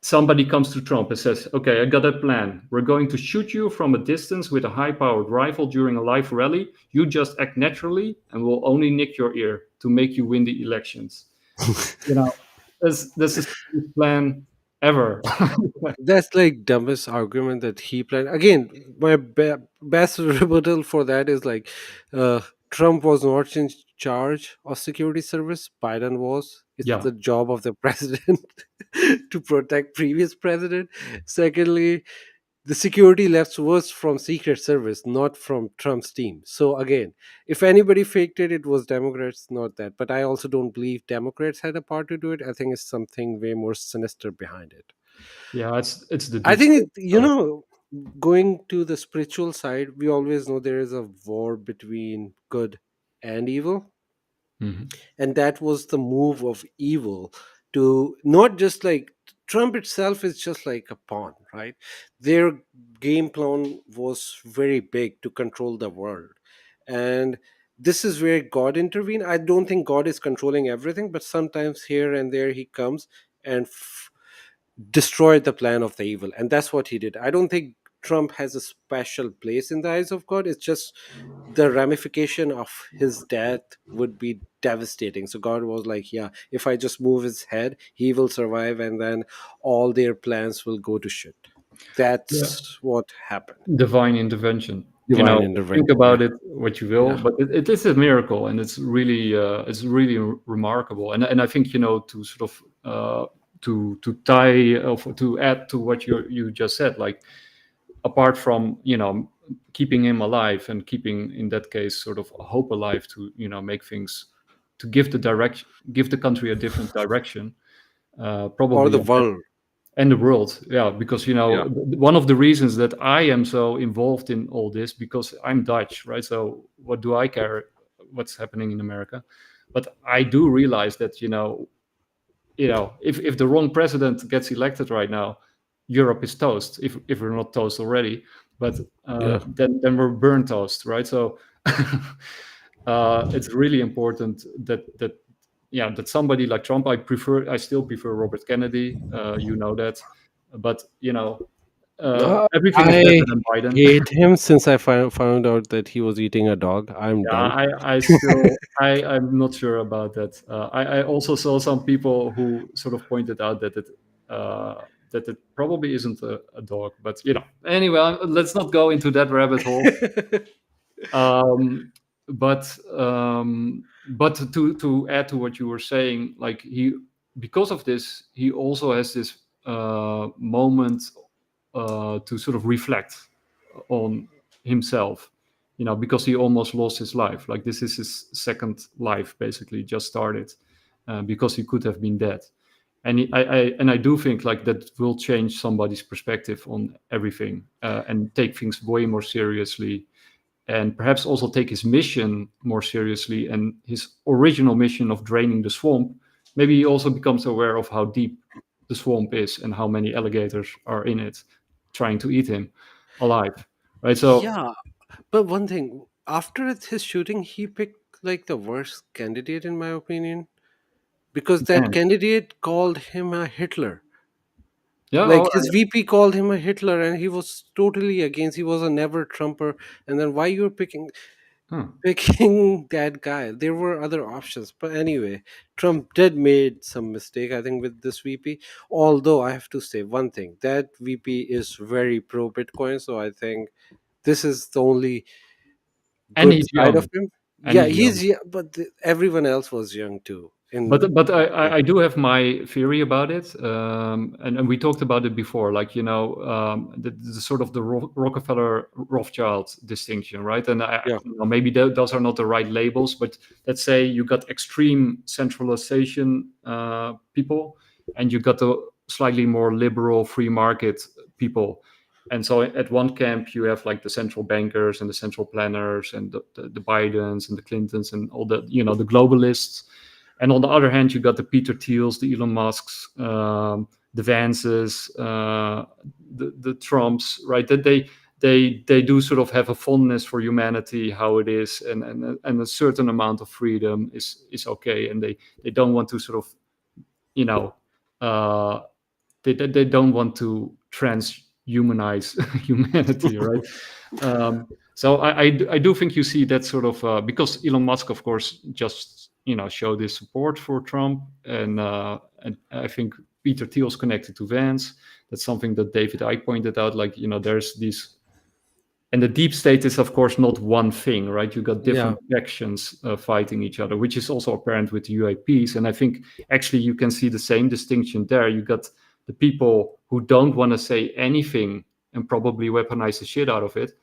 S2: somebody comes to Trump and says, okay, I got a plan. We're going to shoot you from a distance with a high powered rifle during a live rally. You just act naturally and we'll only nick your ear to make you win the elections. That's the stupidest plan ever.
S3: That's like dumbest argument that he planned. Again, my best rebuttal for that is like, uh, Trump was not in charge of security service. Biden was. It's
S2: Yeah.
S3: the job of the president to protect previous president. Secondly, the security left was from secret service, not from Trump's team. So again, if anybody faked it, it was Democrats, not that. But I also don't believe Democrats had a part to do it. I think it's something way more sinister behind it.
S2: Yeah, it's the
S3: I
S2: deep
S3: think
S2: state.
S3: going to the spiritual side, we always know there is a war between good and evil,
S2: Mhm.
S3: and that was the move of evil to not just like Trump itself is just like a pawn, right? Their game plan was very big to control the world, and this is where God intervened. I don't think God is controlling everything, but sometimes here and there he comes and destroyed the plan of the evil, and that's what he did. I don't think Trump has a special place in the eyes of God. It's just the ramification of his death would be devastating. So God was like, yeah, if I just move his head, he will survive, and then all their plans will go to shit.
S2: Yeah.
S3: That's what happened.
S2: Divine intervention.
S3: Divine
S2: Think
S3: intervention.
S2: about
S3: Yeah.
S2: it what you will,
S3: Yeah.
S2: but it is a miracle, and it's really remarkable. And I think to sort of to tie or to add to what you just said, like apart from keeping him alive and keeping, in that case, sort of hope alive to make things, to give the country a different direction,
S3: Or
S2: probably.
S3: the world.
S2: And the world, yeah, because
S3: Yeah.
S2: one of the reasons that I am so involved in all this, because I'm Dutch, right? So what do I care what's happening in America? But I do realize that if the wrong president gets elected right now, Europe is toast. If we're not toast already, but
S3: Yeah.
S2: then we're burnt toast, right? So it's really important that somebody like Trump, I still prefer Robert Kennedy, that, but everything is better
S3: I
S2: than Biden.
S3: hate him since I found out that he was eating a dog. I'm
S2: Yeah,
S3: done.
S2: I still I'm not sure about that. I also saw some people who sort of pointed out that it probably isn't a dog, but anyway, let's not go into that rabbit hole. Um, but to add to what you were saying, like because of this, he also has this moment to sort of reflect on himself, because he almost lost his life. Like this is his second life, basically, just started, because he could have been dead. And I do think like that will change somebody's perspective on everything, and take things way more seriously, and perhaps also take his mission more seriously, and his original mission of draining the swamp. Maybe he also becomes aware of how deep the swamp is and how many alligators are in it trying to eat him alive, right? So
S3: Yeah, but one thing, after his shooting, he picked like the worst candidate in my opinion, because that
S2: man,
S3: candidate called him a Hitler.
S2: yeah,
S3: Like
S2: all
S3: his
S2: right.
S3: VP called him a Hitler, and he was totally against. He was a never Trumper. And then why you're picking that guy? There were other options, but anyway, Trump did made some mistake, I think, with this VP. Although I have to say one thing, that VP is very pro Bitcoin, so I think this is the only
S2: And
S3: good
S2: he's
S3: side of
S2: young,
S3: him.
S2: and
S3: Yeah,
S2: he's young.
S3: he's, yeah, but everyone else was young too.
S2: But I do have my theory about it, and we talked about it before, like the sort of the Rockefeller Rothschild distinction, right? And
S3: Yeah,
S2: maybe those are not the right labels, but let's say you got extreme centralization people, and you got the slightly more liberal free market people. And so at one camp you have like the central bankers and the central planners and the Bidens and the Clintons and all the the globalists. And on the other hand, you got the Peter Thiels, the Elon Musks, the Vances, the Trumps, right? That they do sort of have a fondness for humanity, how it is, and a certain amount of freedom is okay, and they don't want to sort of uh, they don't want to transhumanize humanity, right? So I do think you see that sort of because Elon Musk, of course, just showed his support for Trump, and I think Peter Thiel's connected to Vance. That's something that David Icke pointed out. Like there's these, and the deep state is of course not one thing, right? You got
S3: yeah,
S2: different factions fighting each other, which is also apparent with the UAPs. And I think actually you can see the same distinction there. You got the people who don't want to say anything and probably weaponize the shit out of it,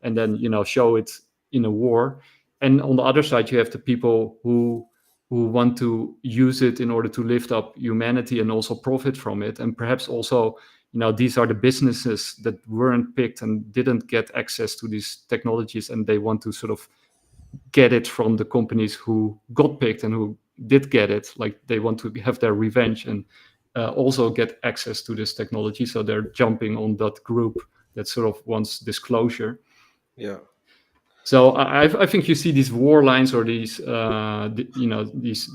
S2: and then show it in a war. And on the other side, you have the people who want to use it in order to lift up humanity and also profit from it, and perhaps also these are the businesses that weren't picked and didn't get access to these technologies, and they want to sort of get it from the companies who got picked and who did get it. Like they want to have their revenge and also get access to this technology, so they're jumping on that group that sort of wants disclosure.
S3: yeah.
S2: So I think you see these war lines or these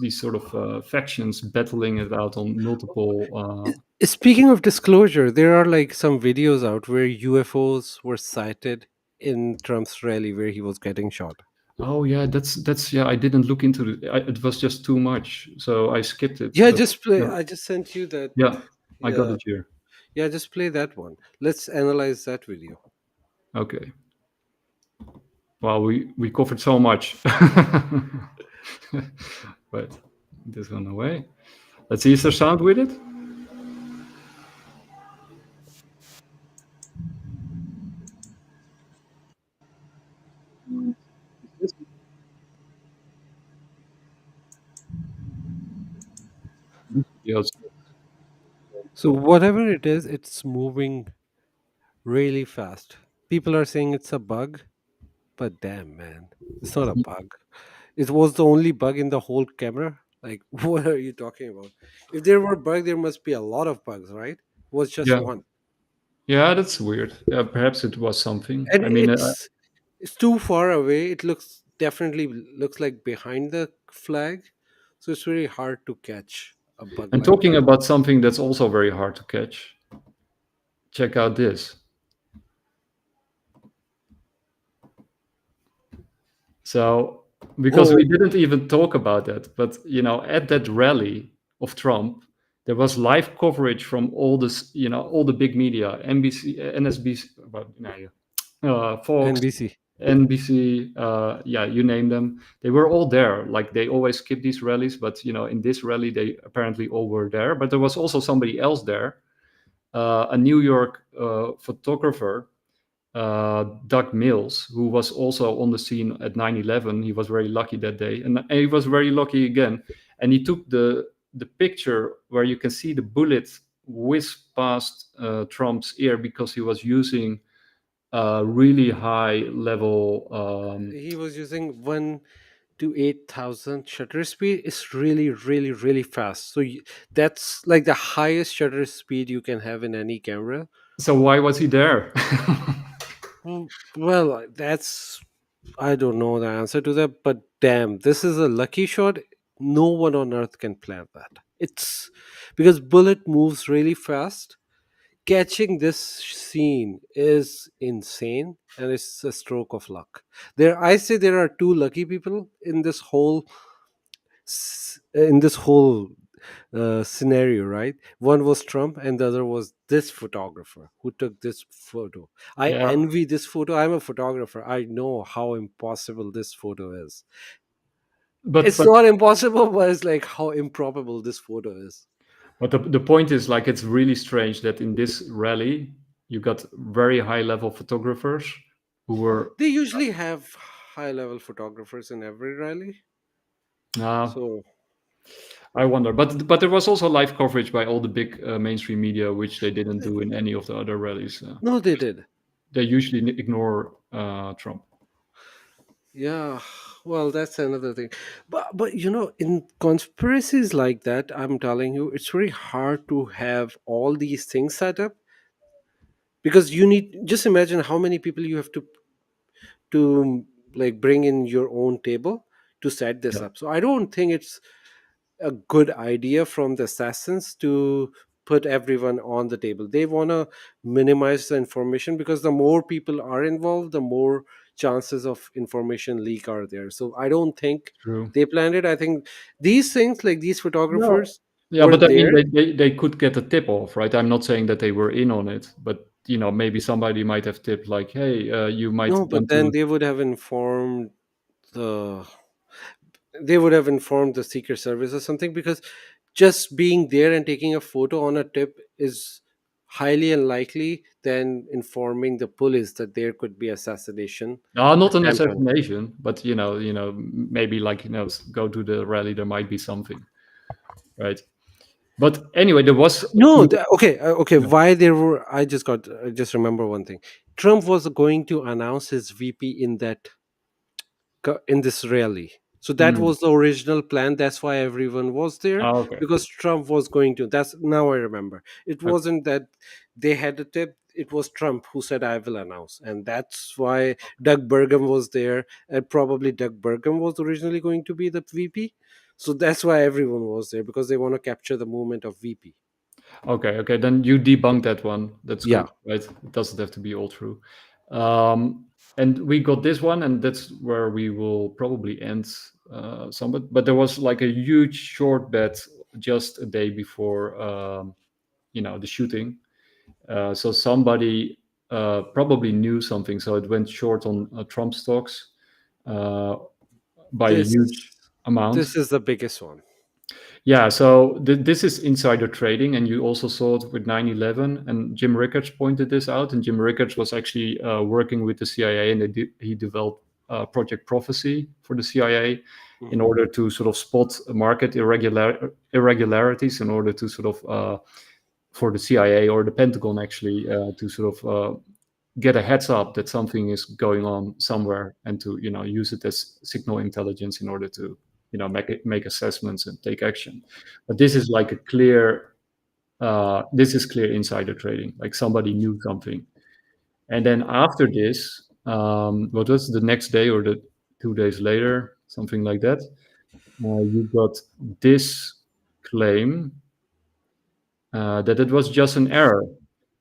S2: these sort of factions battling it out on multiple.
S3: Speaking of disclosure, there are like some videos out where UFOs were sighted in Trump's rally where he was getting shot.
S2: Oh yeah, that's yeah. I didn't look into it. It was just too much, so I skipped it.
S3: Yeah,
S2: But
S3: just play.
S2: yeah,
S3: I just sent you that.
S2: yeah, I got
S3: Yeah,
S2: it here.
S3: yeah, just play that one. Let's analyze that video.
S2: Okay. Well, we covered so much. But this one away. Let's see. Is there sound with it? Yes.
S3: So whatever it is, it's moving really fast. People are saying it's a bug, but damn man, it's not a bug. It was the only bug in the whole camera. Like, what are you talking about? If there were bug, there must be a lot of bugs, right? It was just
S2: Yeah.
S3: one,
S2: Yeah, that's weird. Yeah, perhaps it was something.
S3: and
S2: I mean,
S3: it's too far away. It looks definitely looks like behind the flag, so it's really hard to catch a bug
S2: and
S3: like
S2: talking
S3: that.
S2: about something that's also very hard to catch. Check out this. So, because
S3: Oh,
S2: we didn't even talk about that, but at that rally of Trump, there was live coverage from all this, all the big media, NBC, NSBC, well, no, yeah, Fox,
S3: NBC.
S2: NBC, yeah, you name them. They were all there. Like they always skip these rallies, but in this rally, they apparently all were there. But there was also somebody else there, a New York photographer, Doug Mills, who was also on the scene at 9/11. He was very lucky that day, and he was very lucky again. And he took the picture where you can see the bullet whiz past Trump's ear because he was using really high level.
S3: He was using 1 to 8,000 shutter speed. It's really, really, really fast. So that's like the highest shutter speed you can have in any camera.
S2: So why was he there?
S3: Well, that's I don't know the answer to that, but damn, this is a lucky shot. No one on earth can plan that. It's because bullet moves really fast. Catching this scene is insane, and it's a stroke of luck. I say there are two lucky people in this whole scenario, right? One was Trump, and the other was this photographer who took this photo. I
S2: Yeah,
S3: envy this photo. I'm a photographer. I know how impossible this photo is.
S2: but
S3: It's
S2: but
S3: not impossible, but it's like how improbable this photo is.
S2: but the point is, like, it's really strange that in this rally you got very high level photographers who were
S3: They usually have high level photographers in every rally.
S2: uh,
S3: So
S2: I wonder, but there was also live coverage by all the big mainstream media, which they didn't do in any of the other rallies.
S3: no, they did.
S2: They usually ignore Trump.
S3: Yeah, well, that's another thing. But in conspiracies like that, I'm telling you, it's very hard to have all these things set up because you need just imagine how many people you have to like bring in your own table to set this
S2: Yeah,
S3: up. So I don't think it's a good idea from the assassins to put everyone on the table. They want to minimize the information because the more people are involved, the more chances of information leak are there. So I don't think
S2: true.
S3: they planned it. I think these things, like these
S2: No.
S3: photographers,
S2: Yeah,
S3: were
S2: but I mean,
S3: there.
S2: they could get a tip off, right? I'm not saying that they were in on it, but maybe somebody might have tipped, like, hey, you might
S3: No, but
S2: want
S3: then
S2: to.
S3: they would have informed the Secret Service or something, because just being there and taking a photo on a tip is highly unlikely than informing the police that there could be assassination
S2: No, not an
S3: attempt on.
S2: assassination, but maybe like go to the rally. There might be something, right? But anyway, there was.
S3: No, okay.
S2: Yeah.
S3: Why there were? I just remember one thing. Trump was going to announce his VP in this rally. So that
S2: Mm.
S3: was the original plan. That's why everyone was there,
S2: Ah, okay.
S3: because Trump was going to. That's now I remember. It
S2: Okay.
S3: wasn't that they had a tip. it was Trump who said, "I will announce," and that's why Doug Burgum was there, and probably Doug Burgum was originally going to be the VP. So that's why everyone was there, because they want to capture the movement of VP.
S2: Okay, then you debunk that one. That's
S3: Yeah.
S2: good, right? It doesn't have to be all true. And we got this one, and that's where we will probably end some. But there was like a huge short bet just a day before, the shooting. So somebody probably knew something, so it went short on Trump stocks by a
S3: This
S2: huge amount.
S3: this is the biggest one.
S2: Yeah, so this is insider trading, and you also saw it with 9/11. And Jim Rickards pointed this out. And Jim Rickards was actually working with the CIA, and he developed Project Prophecy for the CIA in order to sort of spot market irregularities, in order to sort of for the CIA or the Pentagon actually to sort of get a heads up that something is going on somewhere, and to use it as signal intelligence in order to make assessments and take action. But this is like a clear insider trading, like somebody knew something. And then after this, what was the next day or the 2 days later, something like that, you got this claim that it was just an error.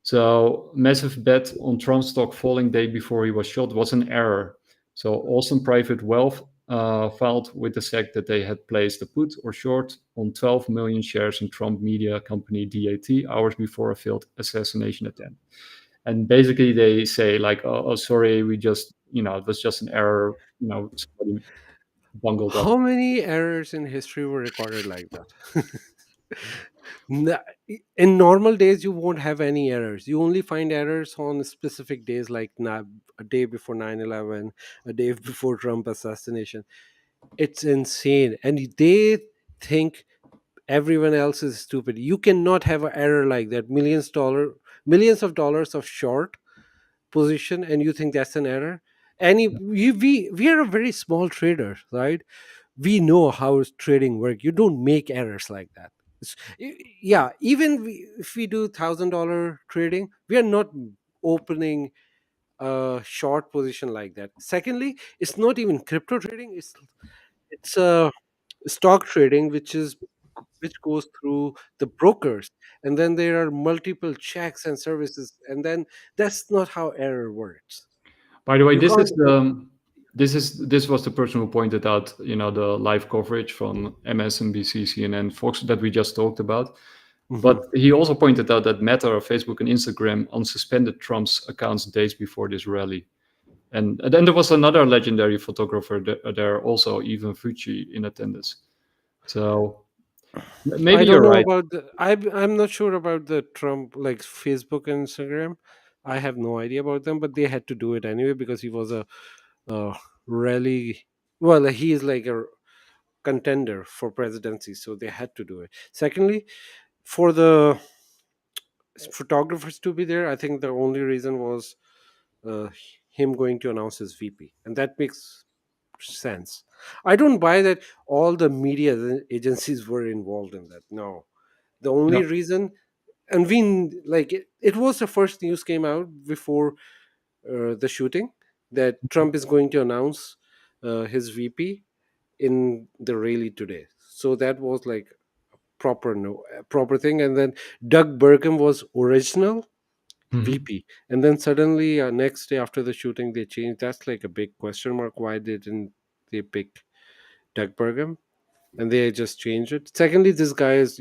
S2: So massive bet on Trump stock falling day before he was shot was an error. So Austin Private Wealth filed with the SEC that they had placed a put or short on 12 million shares in Trump media company DAT hours before a failed assassination attempt. And basically they say like, oh sorry, we just, it was just an error, somebody bungled up.
S3: How many errors in history were recorded like that? In normal days, you won't have any errors. You only find errors on specific days, like a day before 9/11, a day before Trump assassination. It's insane. And they think everyone else is stupid. You cannot have an error like that. Millions of dollars of short position, and you think that's an error. We are a very small trader, right? We know how trading work. You don't make errors like that. Yeah, even if we do $1,000 trading, we are not opening a short position like that. Secondly, it's not even crypto trading. It's stock trading, which goes through the brokers, and then there are multiple checks and services, and then that's not how error works.
S2: By the way,
S3: You
S2: this
S3: can't.
S2: this was the person who pointed out, the live coverage from MSNBC, CNN, Fox that we just talked about. But he also pointed out that Meta, Facebook, and Instagram unsuspended Trump's accounts days before this rally. And then there was another legendary photographer there also, Ivan Fucci, in attendance. So maybe
S3: I don't
S2: you're
S3: know
S2: right.
S3: about I'm not sure about the Trump, like Facebook and Instagram. I have no idea about them, but they had to do it anyway because he was a rally. Well, he is like a contender for presidency, so they had to do it. Secondly, for the photographers to be there, I think the only reason was uh, him going to announce his VP, and that makes sense. I don't buy that all the media agencies were involved in that. No, the only
S2: No.
S3: reason, and it was the first news came out before the shooting that Trump is going to announce his VP in the rally today. So that was like proper thing. And then Doug Burgum was original VP, and then suddenly next day after the shooting they changed. That's like a big question mark. Why didn't they pick Doug Burgum? And they just changed it. Secondly, this guy is,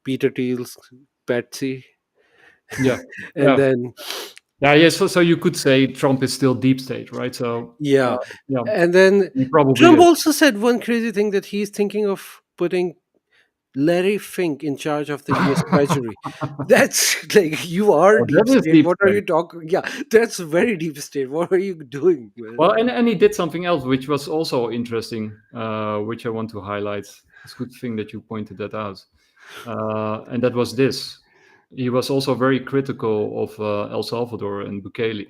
S3: Peter Thiel's Betsy.
S2: Yeah.
S3: And then
S2: Yeah. So you could say Trump is still deep state, right? So
S3: yeah,
S2: yeah,
S3: and then
S2: he probably
S3: Trump
S2: is.
S3: also said one crazy thing, that he's thinking of putting Larry Fink in charge of the US Treasury. That's like, you are
S2: Oh,
S3: deep
S2: that is
S3: state.
S2: deep
S3: What are you
S2: state.
S3: talking? Yeah, that's very deep state. What are you doing, man?
S2: Well, and he did something else which was also interesting, which I want to highlight. It's a good thing that you pointed that out, and that was this. He was also very critical of El Salvador and Bukele,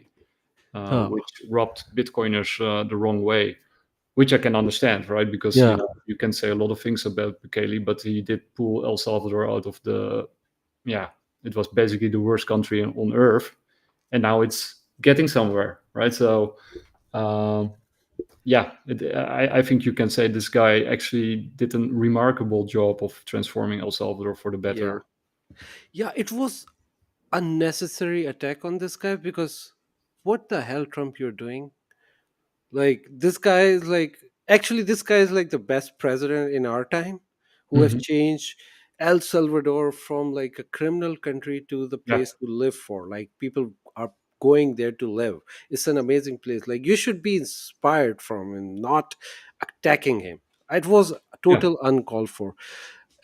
S3: Oh,
S2: which robbed Bitcoiners the wrong way, which I can understand, right? Because
S3: yeah.
S2: you can say a lot of things about Bukele, but he did pull El Salvador out of the, it was basically the worst country on earth. and now it's getting somewhere, right? So yeah, I think you can say this guy actually did a remarkable job of transforming El Salvador for the
S3: Yeah.
S2: better.
S3: Yeah, it was unnecessary attack on this guy, because what the hell, Trump, you're doing? Like, this guy is like, actually, this guy is like the best president in our time, who have
S2: Mhm.
S3: changed El Salvador from like a criminal country to the
S2: Yeah,
S3: place to live for. Like, people are going there to live. It's an amazing place. Like, you should be inspired from him, not attacking him. It was
S2: yeah.
S3: total uncalled for.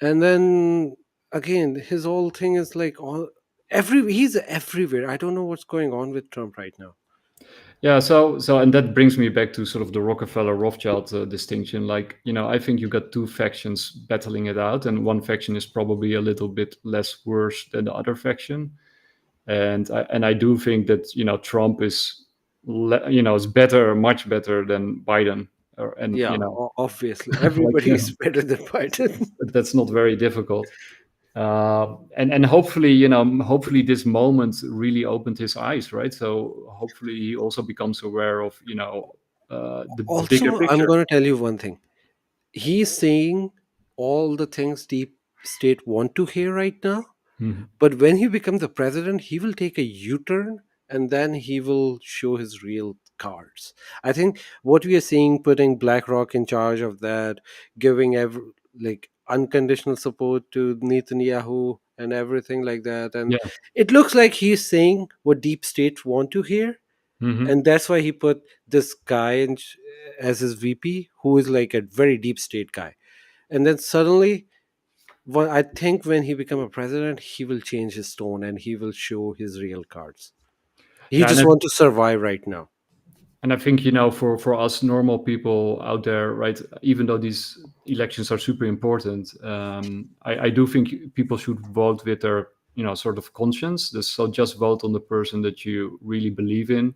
S3: And then again, his whole thing is like, all he's everywhere. I don't know what's going on with Trump right now.
S2: Yeah, so and that brings me back to sort of the Rockefeller Rothschild distinction. Like, I think you got two factions battling it out, and one faction is probably a little bit less worse than the other faction. And I do think that Trump is is better, much better than Biden, and
S3: Yeah, obviously
S2: like
S3: everybody is better than Biden.
S2: that's not very difficult. And hopefully, hopefully this moment really opened his eyes, right? So hopefully he also becomes aware of, the bigger
S3: Also, I'm
S2: picture.
S3: going to tell you one thing. He's saying all the things deep state want to hear right now,
S2: Mhm.
S3: but when he becomes the president, he will take a U-turn, and then he will show his real cards. I think what we are seeing, putting BlackRock in charge of that, giving like unconditional support to Netanyahu and everything like that, and
S2: Yeah.
S3: it looks like he's saying what deep state want to hear,
S2: Mhm.
S3: and that's why he put this guy as his VP, who is like a very deep state guy. And then suddenly, I think when he become a president, he will change his tone and he will show his real cards. He
S2: Yeah,
S3: just want to survive right now.
S2: and I think, for us normal people out there, right, even though these elections are super important, I do think people should vote with their, sort of conscience. So just vote on the person that you really believe in,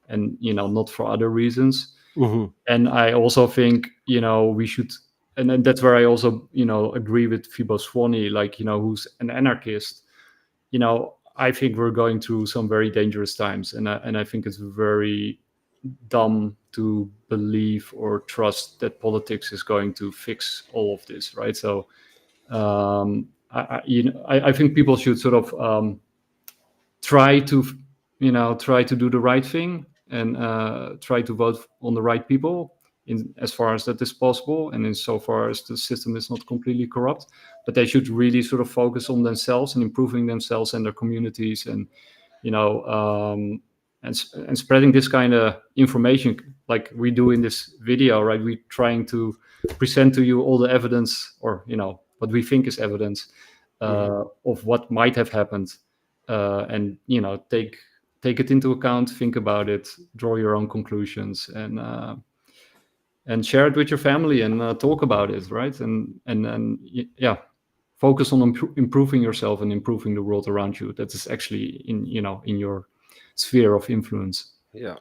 S2: and, not for other reasons.
S3: Hmm.
S2: And I also think, we should, and then that's where I also, agree with Fibo Swanee, like, who's an anarchist. I think we're going through some very dangerous times, and I think it's very dumb to believe or trust that politics is going to fix all of this, right? So I think people should sort of try to try to do the right thing, and try to vote on the right people, in as far as that is possible, and in so far as the system is not completely corrupt. But they should really sort of focus on themselves and improving themselves and their communities, and you know um, and spreading this kind of information like we do in this video, right? We trying to present to you all the evidence, or what we think is evidence of what might have happened, and take it into account, think about it, draw your own conclusions, and share it with your family, and talk about it, right? Yeah, focus on improving yourself and improving the world around you. That is actually in your sphere of influence.
S3: Yeah.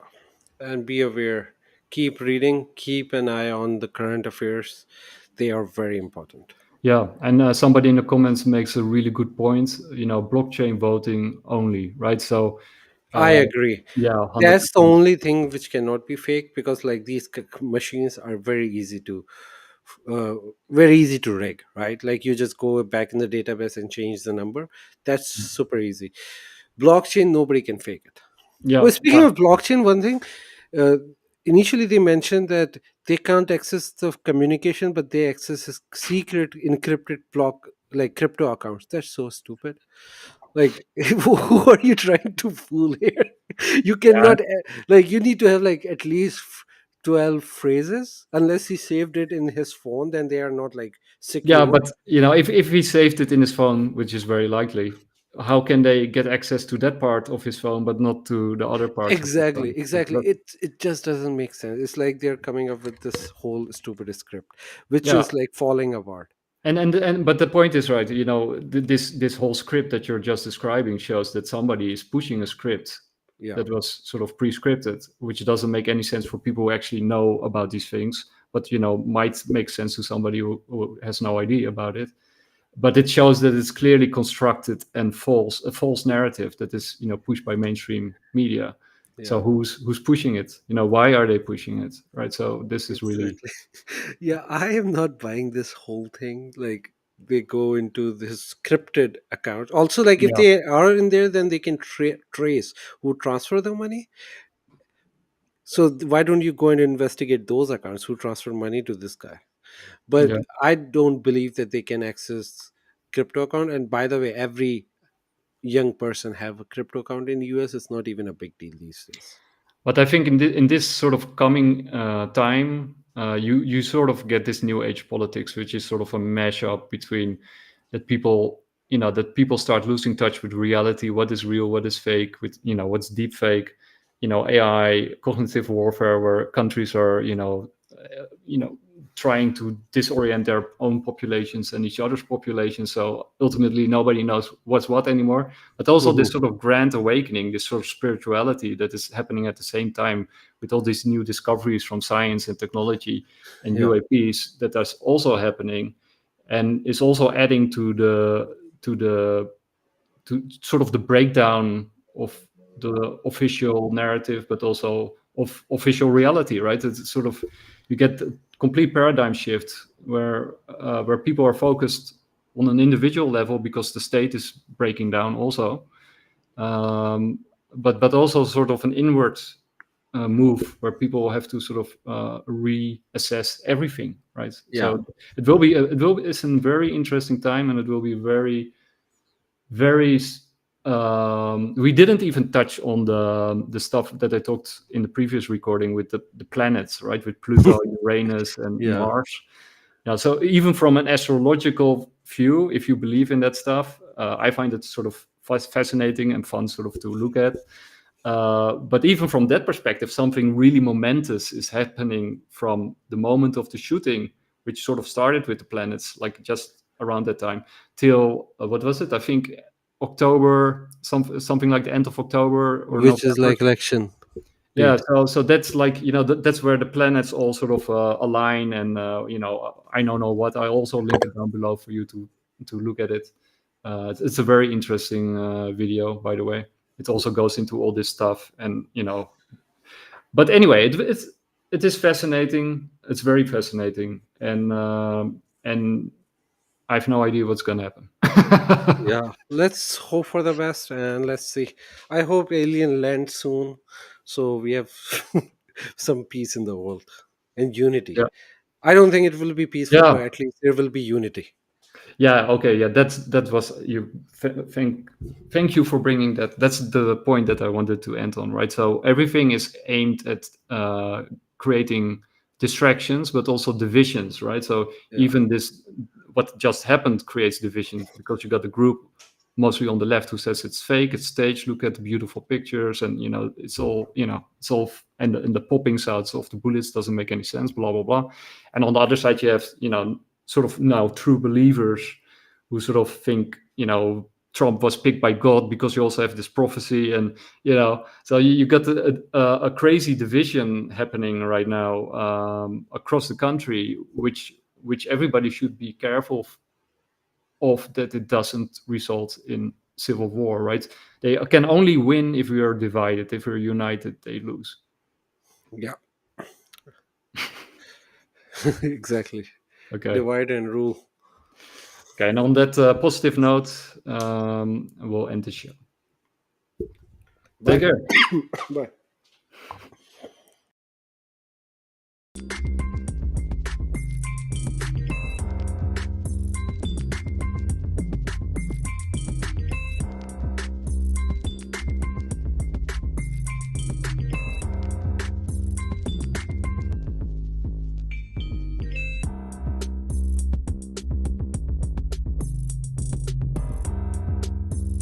S3: And be aware. Keep reading. Keep an eye on the current affairs. They are very important.
S2: Yeah, and somebody in the comments makes a really good point. Blockchain voting only, right? So
S3: I
S2: uh,
S3: agree.
S2: yeah,
S3: That's the
S2: 100%.
S3: only thing which cannot be fake, because like these machines are uh, very easy to rig, right? Like, you just go back in the database and change the number. That's super easy. Blockchain, nobody can fake it.
S2: Yeah,
S3: Well, speaking of blockchain, one thing, uh, initially they mentioned that they can't access the communication, but they access his secret encrypted block, like crypto accounts. That's so stupid. Like, who are you trying to fool here? You
S2: yeah,
S3: cannot, like, you need to have like at least 12 phrases. Unless he saved it in his phone, then they are not like
S2: yeah.
S3: secure.
S2: But if he saved it in his phone, which is very likely, how can they get access to that part of his phone, but not to the other parts of his
S3: Exactly,
S2: phone?
S3: exactly. It just doesn't make sense. It's like they're coming up with this whole stupid script, which
S2: Yeah,
S3: is like falling apart.
S2: and but the point is, right, this whole script that you're just describing shows that somebody is pushing a script
S3: Yeah.
S2: that was sort of pre-scripted, which doesn't make any sense for people who actually know about these things, but might make sense to somebody who has no idea about it. but it shows that it's clearly constructed and a false narrative that is, pushed by mainstream media. So who's pushing it? Why are they pushing it? Right. So this is really,
S3: Yeah, I am not buying this whole thing. Like they go into this scripted account. Also, like if
S2: yeah.
S3: they are in there, then they can trace who transfer the money. So why don't you go and investigate those accounts who transfer money to this guy? But
S2: Yeah.
S3: I don't believe that they can access crypto account. And by the way, every young person have a crypto account in the US. It's not even a big deal these days.
S2: But I think in this sort of coming time, you sort of get this new age politics, which is sort of a mashup between that people start losing touch with reality, what is real, what is fake, with what's deep fake, AI, cognitive warfare, where countries are trying to disorient their own populations and each other's populations. So ultimately, nobody knows what's what anymore. But also this sort of grand awakening, this sort of spirituality that is happening at the same time with all these new discoveries from science and technology and UAPs that is also happening, and is also adding to sort of the breakdown of the official narrative, but also of official reality. Right? It's sort of, you get a complete paradigm shift where people are focused on an individual level because the state is breaking down also, but also sort of an inward move where people have to sort of reassess everything, right? So it's a very interesting time, and it will be very, very we didn't even touch on the stuff that I talked in the previous recording with the planets, right? With Pluto, Uranus, and Mars. Yeah. So even from an astrological view, if you believe in that stuff, I find it sort of fascinating and fun sort of to look at. But even from that perspective, something really momentous is happening from the moment of the shooting, which sort of started with the planets, like just around that time, till what was it? I think October, something like the end of October, or
S3: which
S2: November.
S3: is like election.
S2: Yeah, so that's like, that's where the planets all sort of align, and I don't know what. I also link it down below for you to look at it. It's a very interesting video, by the way. It also goes into all this stuff, and but anyway, it is fascinating. It's very fascinating, and I have no idea what's going to happen.
S3: Yeah, let's hope for the best and let's see. I hope alien lands soon, so we have some peace in the world and unity.
S2: Yeah.
S3: I don't think it will be peaceful,
S2: Yeah.
S3: but at least there will be unity.
S2: Yeah. Okay. Yeah. That was you. Thank you for bringing that. That's the point that I wanted to end on. Right. So everything is aimed at creating distractions, but also divisions. Right. So even what just happened creates division, because you got the group mostly on the left who says it's fake, it's staged. Look at the beautiful pictures, and it's all and the popping sounds of the bullets doesn't make any sense. Blah blah blah. And on the other side, you have sort of now true believers who sort of think Trump was picked by God, because you also have this prophecy, and so you got a crazy division happening right now across the country, which everybody should be careful of, that it doesn't result in civil war, right? They can only win if we are divided. If we're united, they lose.
S3: Yeah. Exactly.
S2: Okay.
S3: Divide and rule.
S2: Okay, and on that positive note, we'll end the show.
S3: Bye.
S2: Take care.
S3: Bye.